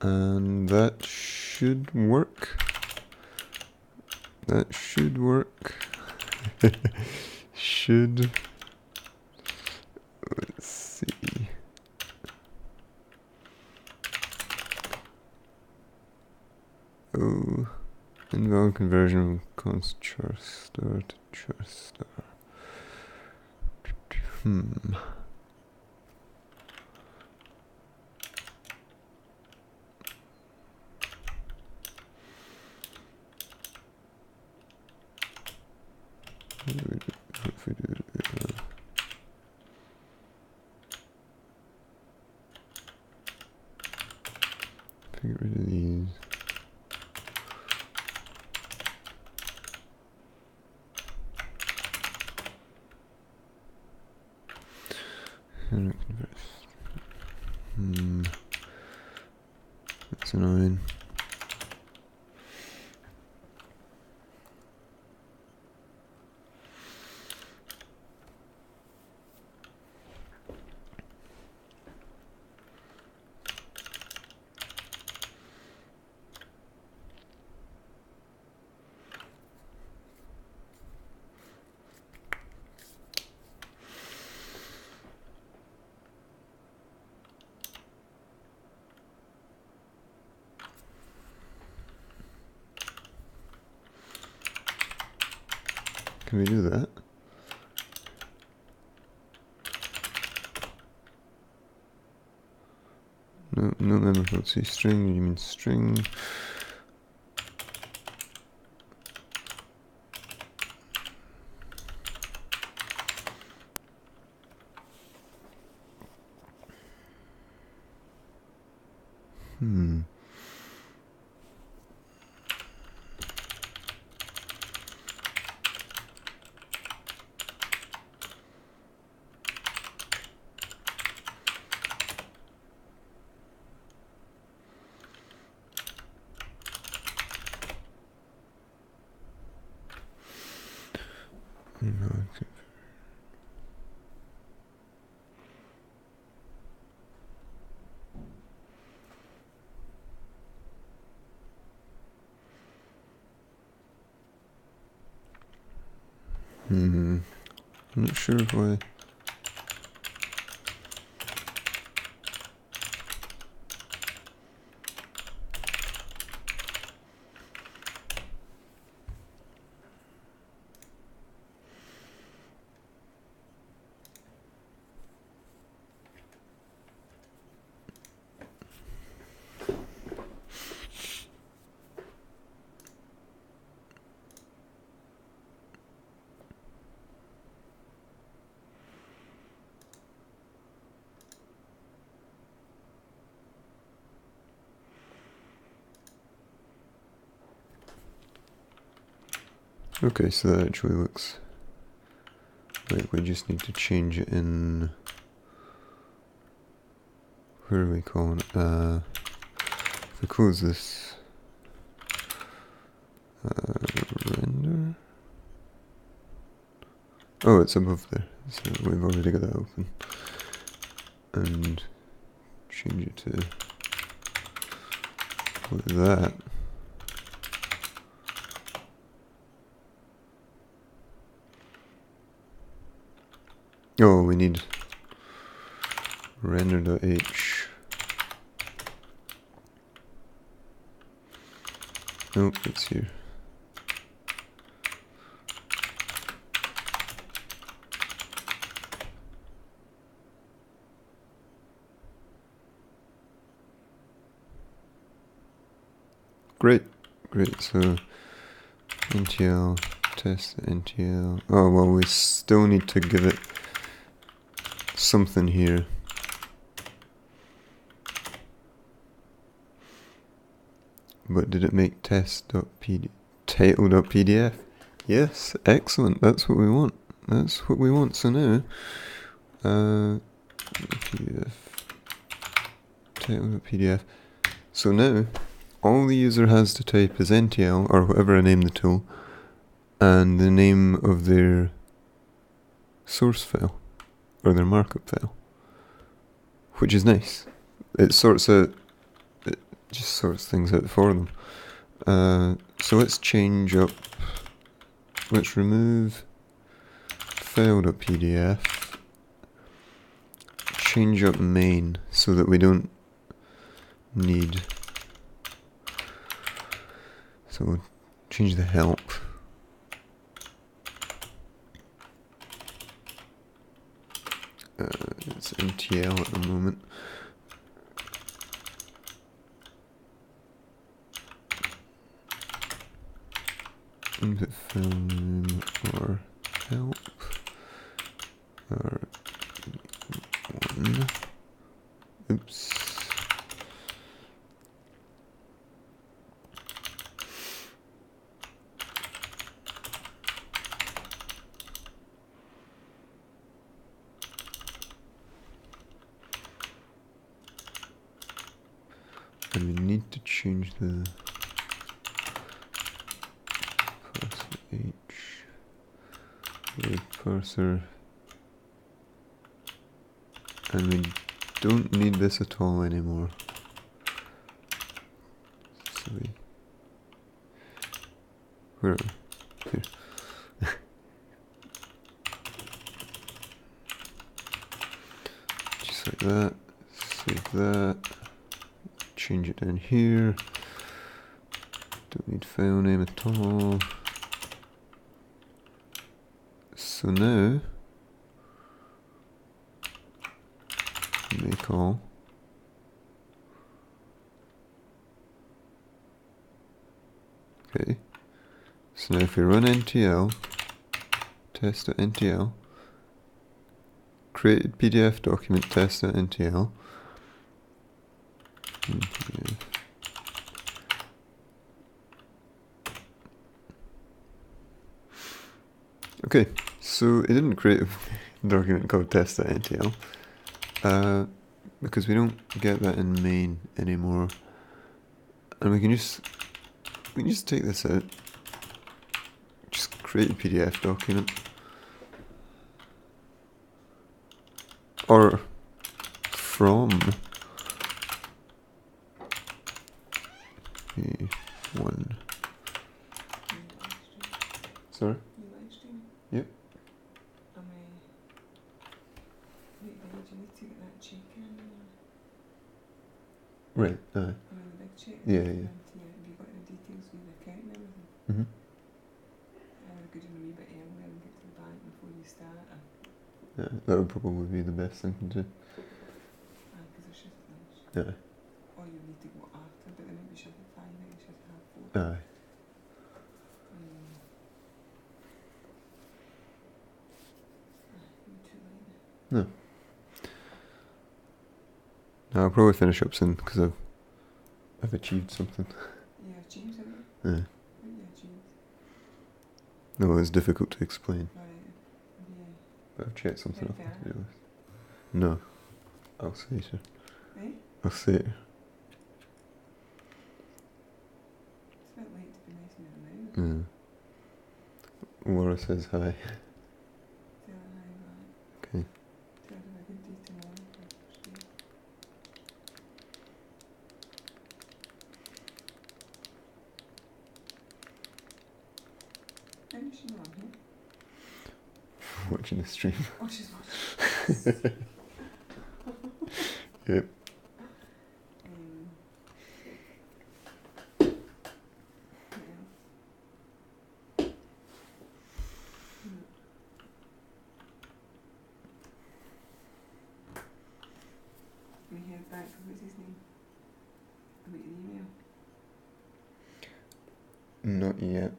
Speaker 1: And that should work. That should work. Should. Let's see. Oh, invalid conversion of const char star to char star. If we do get rid of these. That's annoying. Can we do that? No, no member code. See string, you mean string. I'm not sure why. Okay, so that actually looks like we just need to change it in. Where are we calling it? If we close this, render. Oh, it's above there, so we've already got that open. And change it to like that. Oh, we need render.h. Nope, it's here. Great, so NTL, test NTL. Oh, well, we still need to give it something here. But did it make test.pd title.pdf? Yes, excellent, that's what we want. That's what we want, so now, PDF, title.pdf. So now, all the user has to type is NTL, or whatever I name the tool, and the name of their source file, or their markup file, which is nice. It just sorts things out for them. So let's change up, let's remove file.pdf, change up main so that we don't need, so we'll change the help. It's NTL at the moment. Input file name or help or one. Oops. And we need to change the parser H with parser, and we don't need this at all anymore. So where are we? Here. Just like that. Save that. Change it down here. Don't need file name at all. So now, make all. Okay. So now if we run NTL, test.ntl, created PDF document test.ntl, okay, so it didn't create a document called test.ntl because we don't get that in main anymore, and we can just take this out, just create a PDF document, or from one. Sorry? Yep. Right, yeah, yeah. Mm-hmm. Yeah, that would probably be the best thing to do. Yeah.
Speaker 2: Or you need to go after, but then maybe you should have 5 and you should have 4.
Speaker 1: Aye. No. No, I'll probably finish up soon because I've achieved something.
Speaker 2: Yeah, achieved something?
Speaker 1: Yeah.
Speaker 2: What you achieved?
Speaker 1: No, it's difficult to explain.
Speaker 2: Right. Yeah.
Speaker 1: But I've checked something off
Speaker 2: Right
Speaker 1: my
Speaker 2: there.
Speaker 1: to-do list. No. I'll say it.
Speaker 2: Eh?
Speaker 1: I'll say it.
Speaker 2: It's a bit late to be messing around.
Speaker 1: Yeah. Laura says hi.
Speaker 2: Tell her hi back.
Speaker 1: Okay.
Speaker 2: Tell her a good day tomorrow. How does she know I'm here?
Speaker 1: Watching the stream.
Speaker 2: Oh, she's watching.
Speaker 1: Yep.
Speaker 2: We hear back from what's his name? About your email?
Speaker 1: Not yet,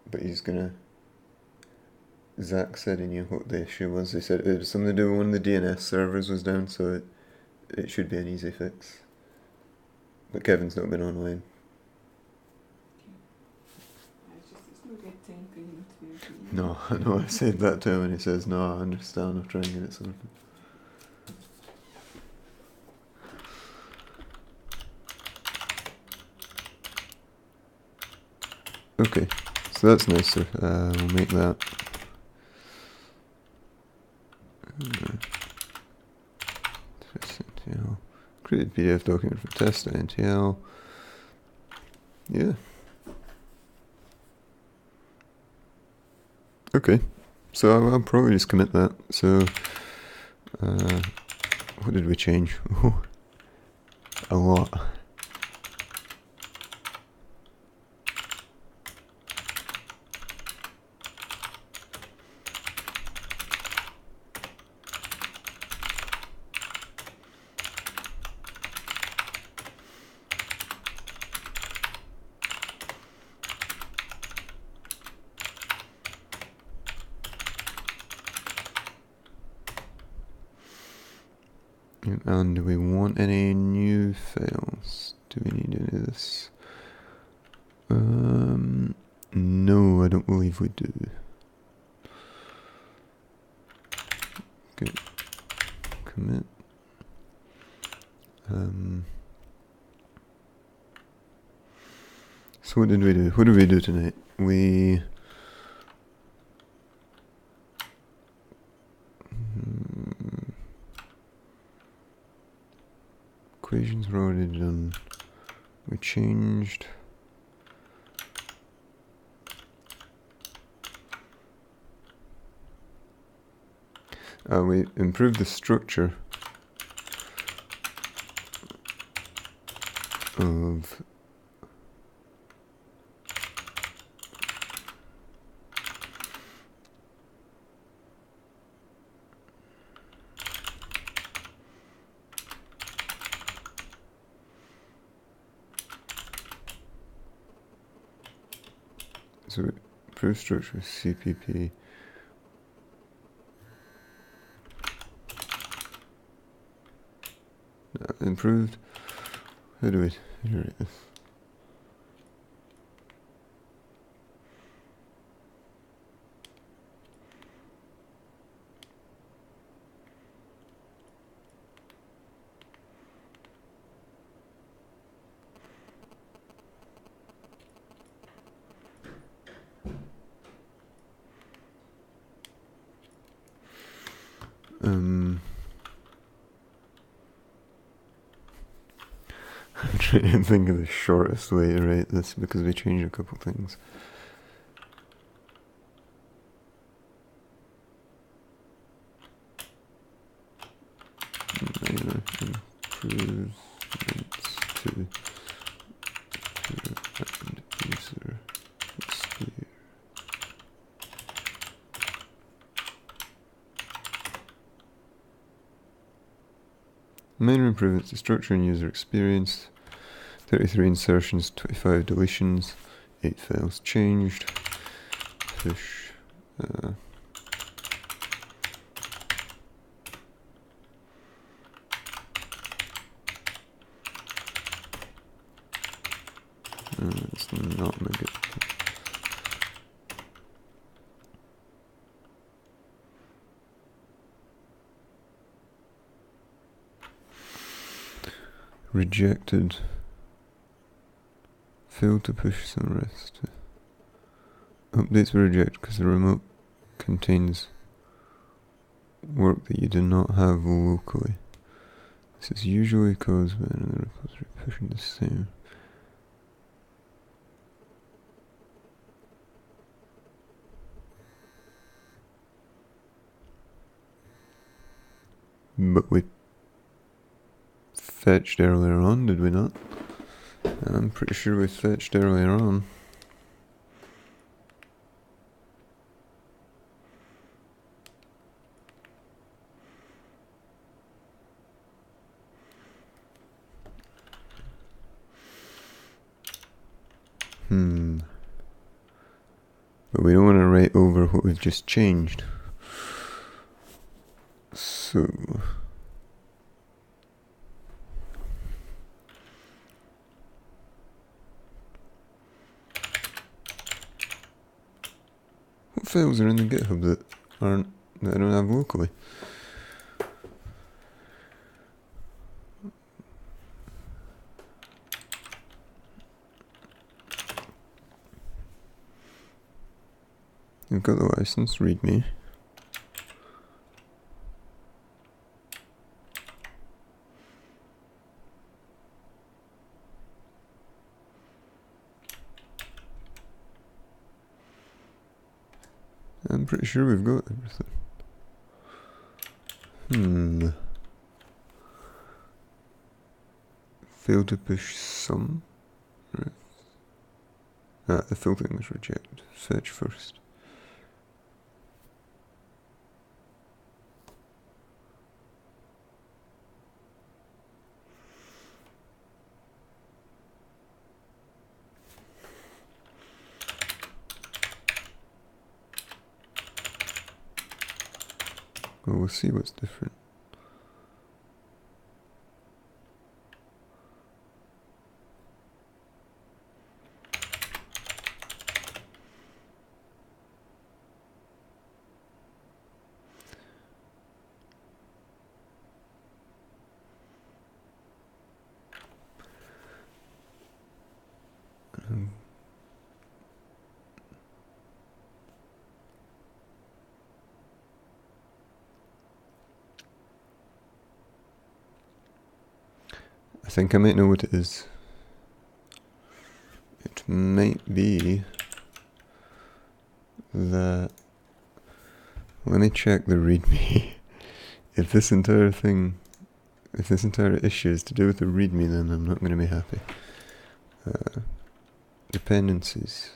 Speaker 1: but he's gonna. Zach said he knew what the issue was. He said it was something to do with one of the DNS servers was down, so it should be an easy fix. But Kevin's not been online.
Speaker 2: It's no good time for him to be able to
Speaker 1: No, I know, I said that to him and he says, no, I understand, I'll try and get it sorted. Okay, so that's nicer. We'll make that. Test.ntl. Create PDF document for test.ntl. Yeah. Okay, so I'll probably just commit that. So, what did we change? Oh, a lot. And do we want any new files? Do we need any of this? No, I don't believe we do. Good. Commit. So what did we do? What did we do tonight? We equations were already done. We changed. We improved the structure of So improve structure with CPP. Improved. How do we rate this? I'm trying to think of the shortest way to rate this because we changed a couple things. Minor improvements to and user experience. Minor improvements to structure and user experience. 33 insertions, 25 deletions, 8 files changed. Push. It's not my good. Rejected. Failed to push some rest. Updates were rejected because the remote contains work that you do not have locally. This is usually caused by another repository pushing the same. But we fetched earlier on, did we not? I'm pretty sure we fetched earlier on. But we don't want to write over what we've just changed. So what files are in the GitHub that I don't have locally? You've got the license, readme. I'm pretty sure we've got everything. Failed to push some. Right. The filtering was rejected. Fetch first. Well, we'll see what's different. I think I might know what it is. It might be that... Let me check the readme. If this entire issue is to do with the readme, then I'm not going to be happy. Dependencies.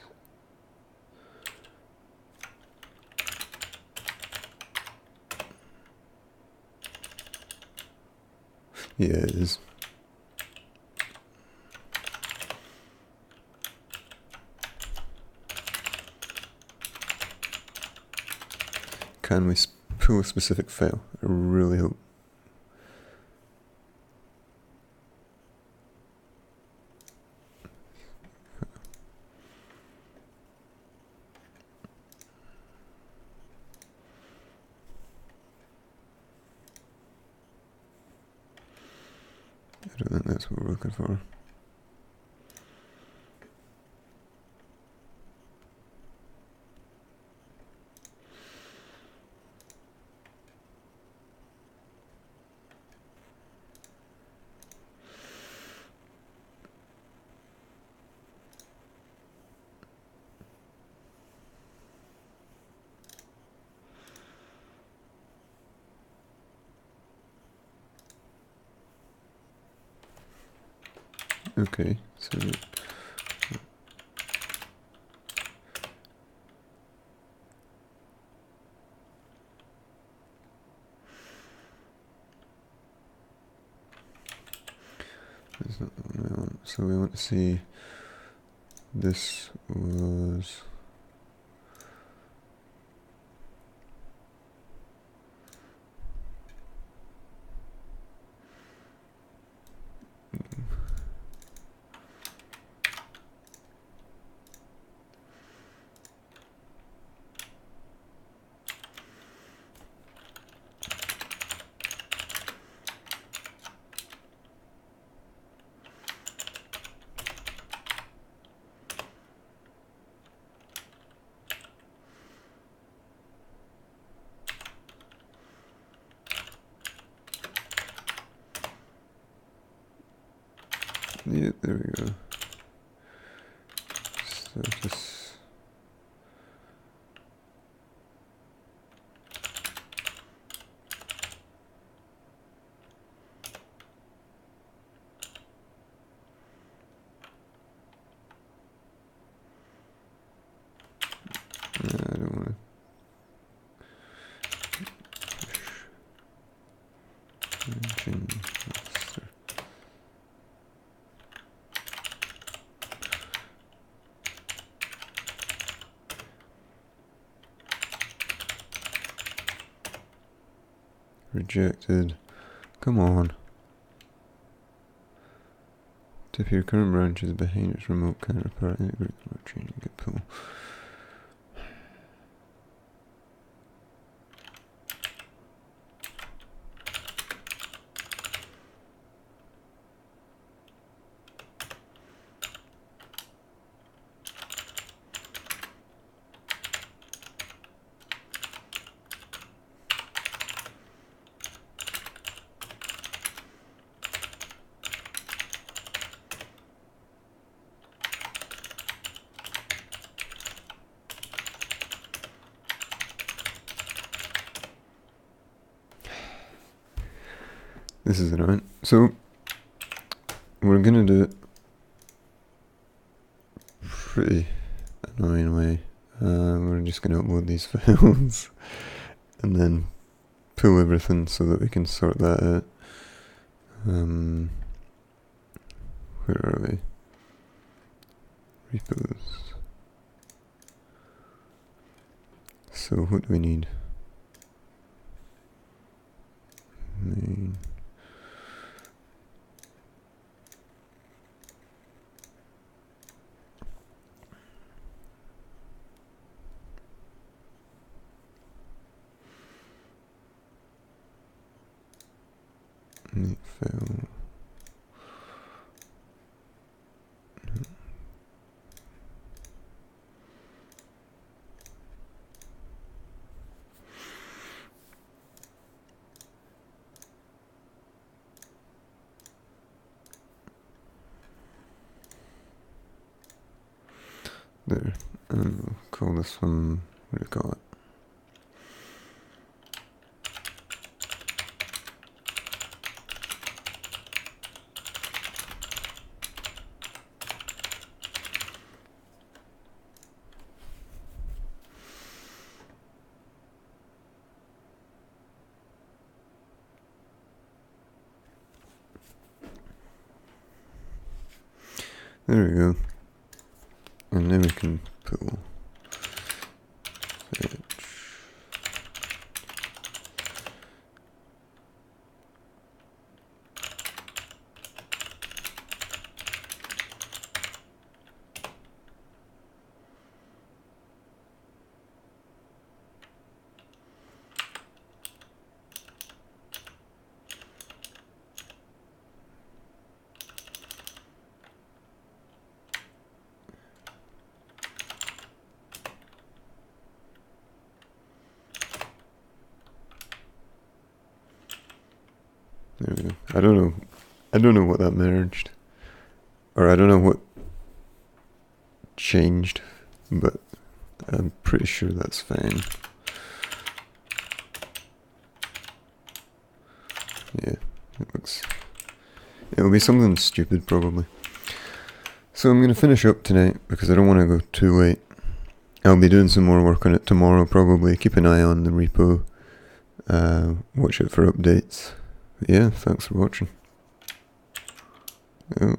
Speaker 1: Yeah, it is. can we pull a specific file? I really hope. I don't think that's what we're looking for. Okay, so that's not the one we want. So we want to see this was yeah, there we go. So just I don't want to change. Rejected. Come on. If your current branch is behind its remote counterpart, integrate the changing get pull. This is annoying. So we're gonna do it pretty annoying way. We're just gonna upload these files and then pull everything so that we can sort that out. Where are we? Repos. So what do we need? Main. Neat file. There, and we'll call this one, what do you call it? There we go. And then we can pull fetch I don't know. I don't know what that merged. Or I don't know what changed, but I'm pretty sure that's fine. Yeah, it'll be something stupid probably. So I'm going to finish up tonight because I don't want to go too late. I'll be doing some more work on it tomorrow probably. Keep an eye on the repo. Watch it for updates. But yeah, thanks for watching. Oh.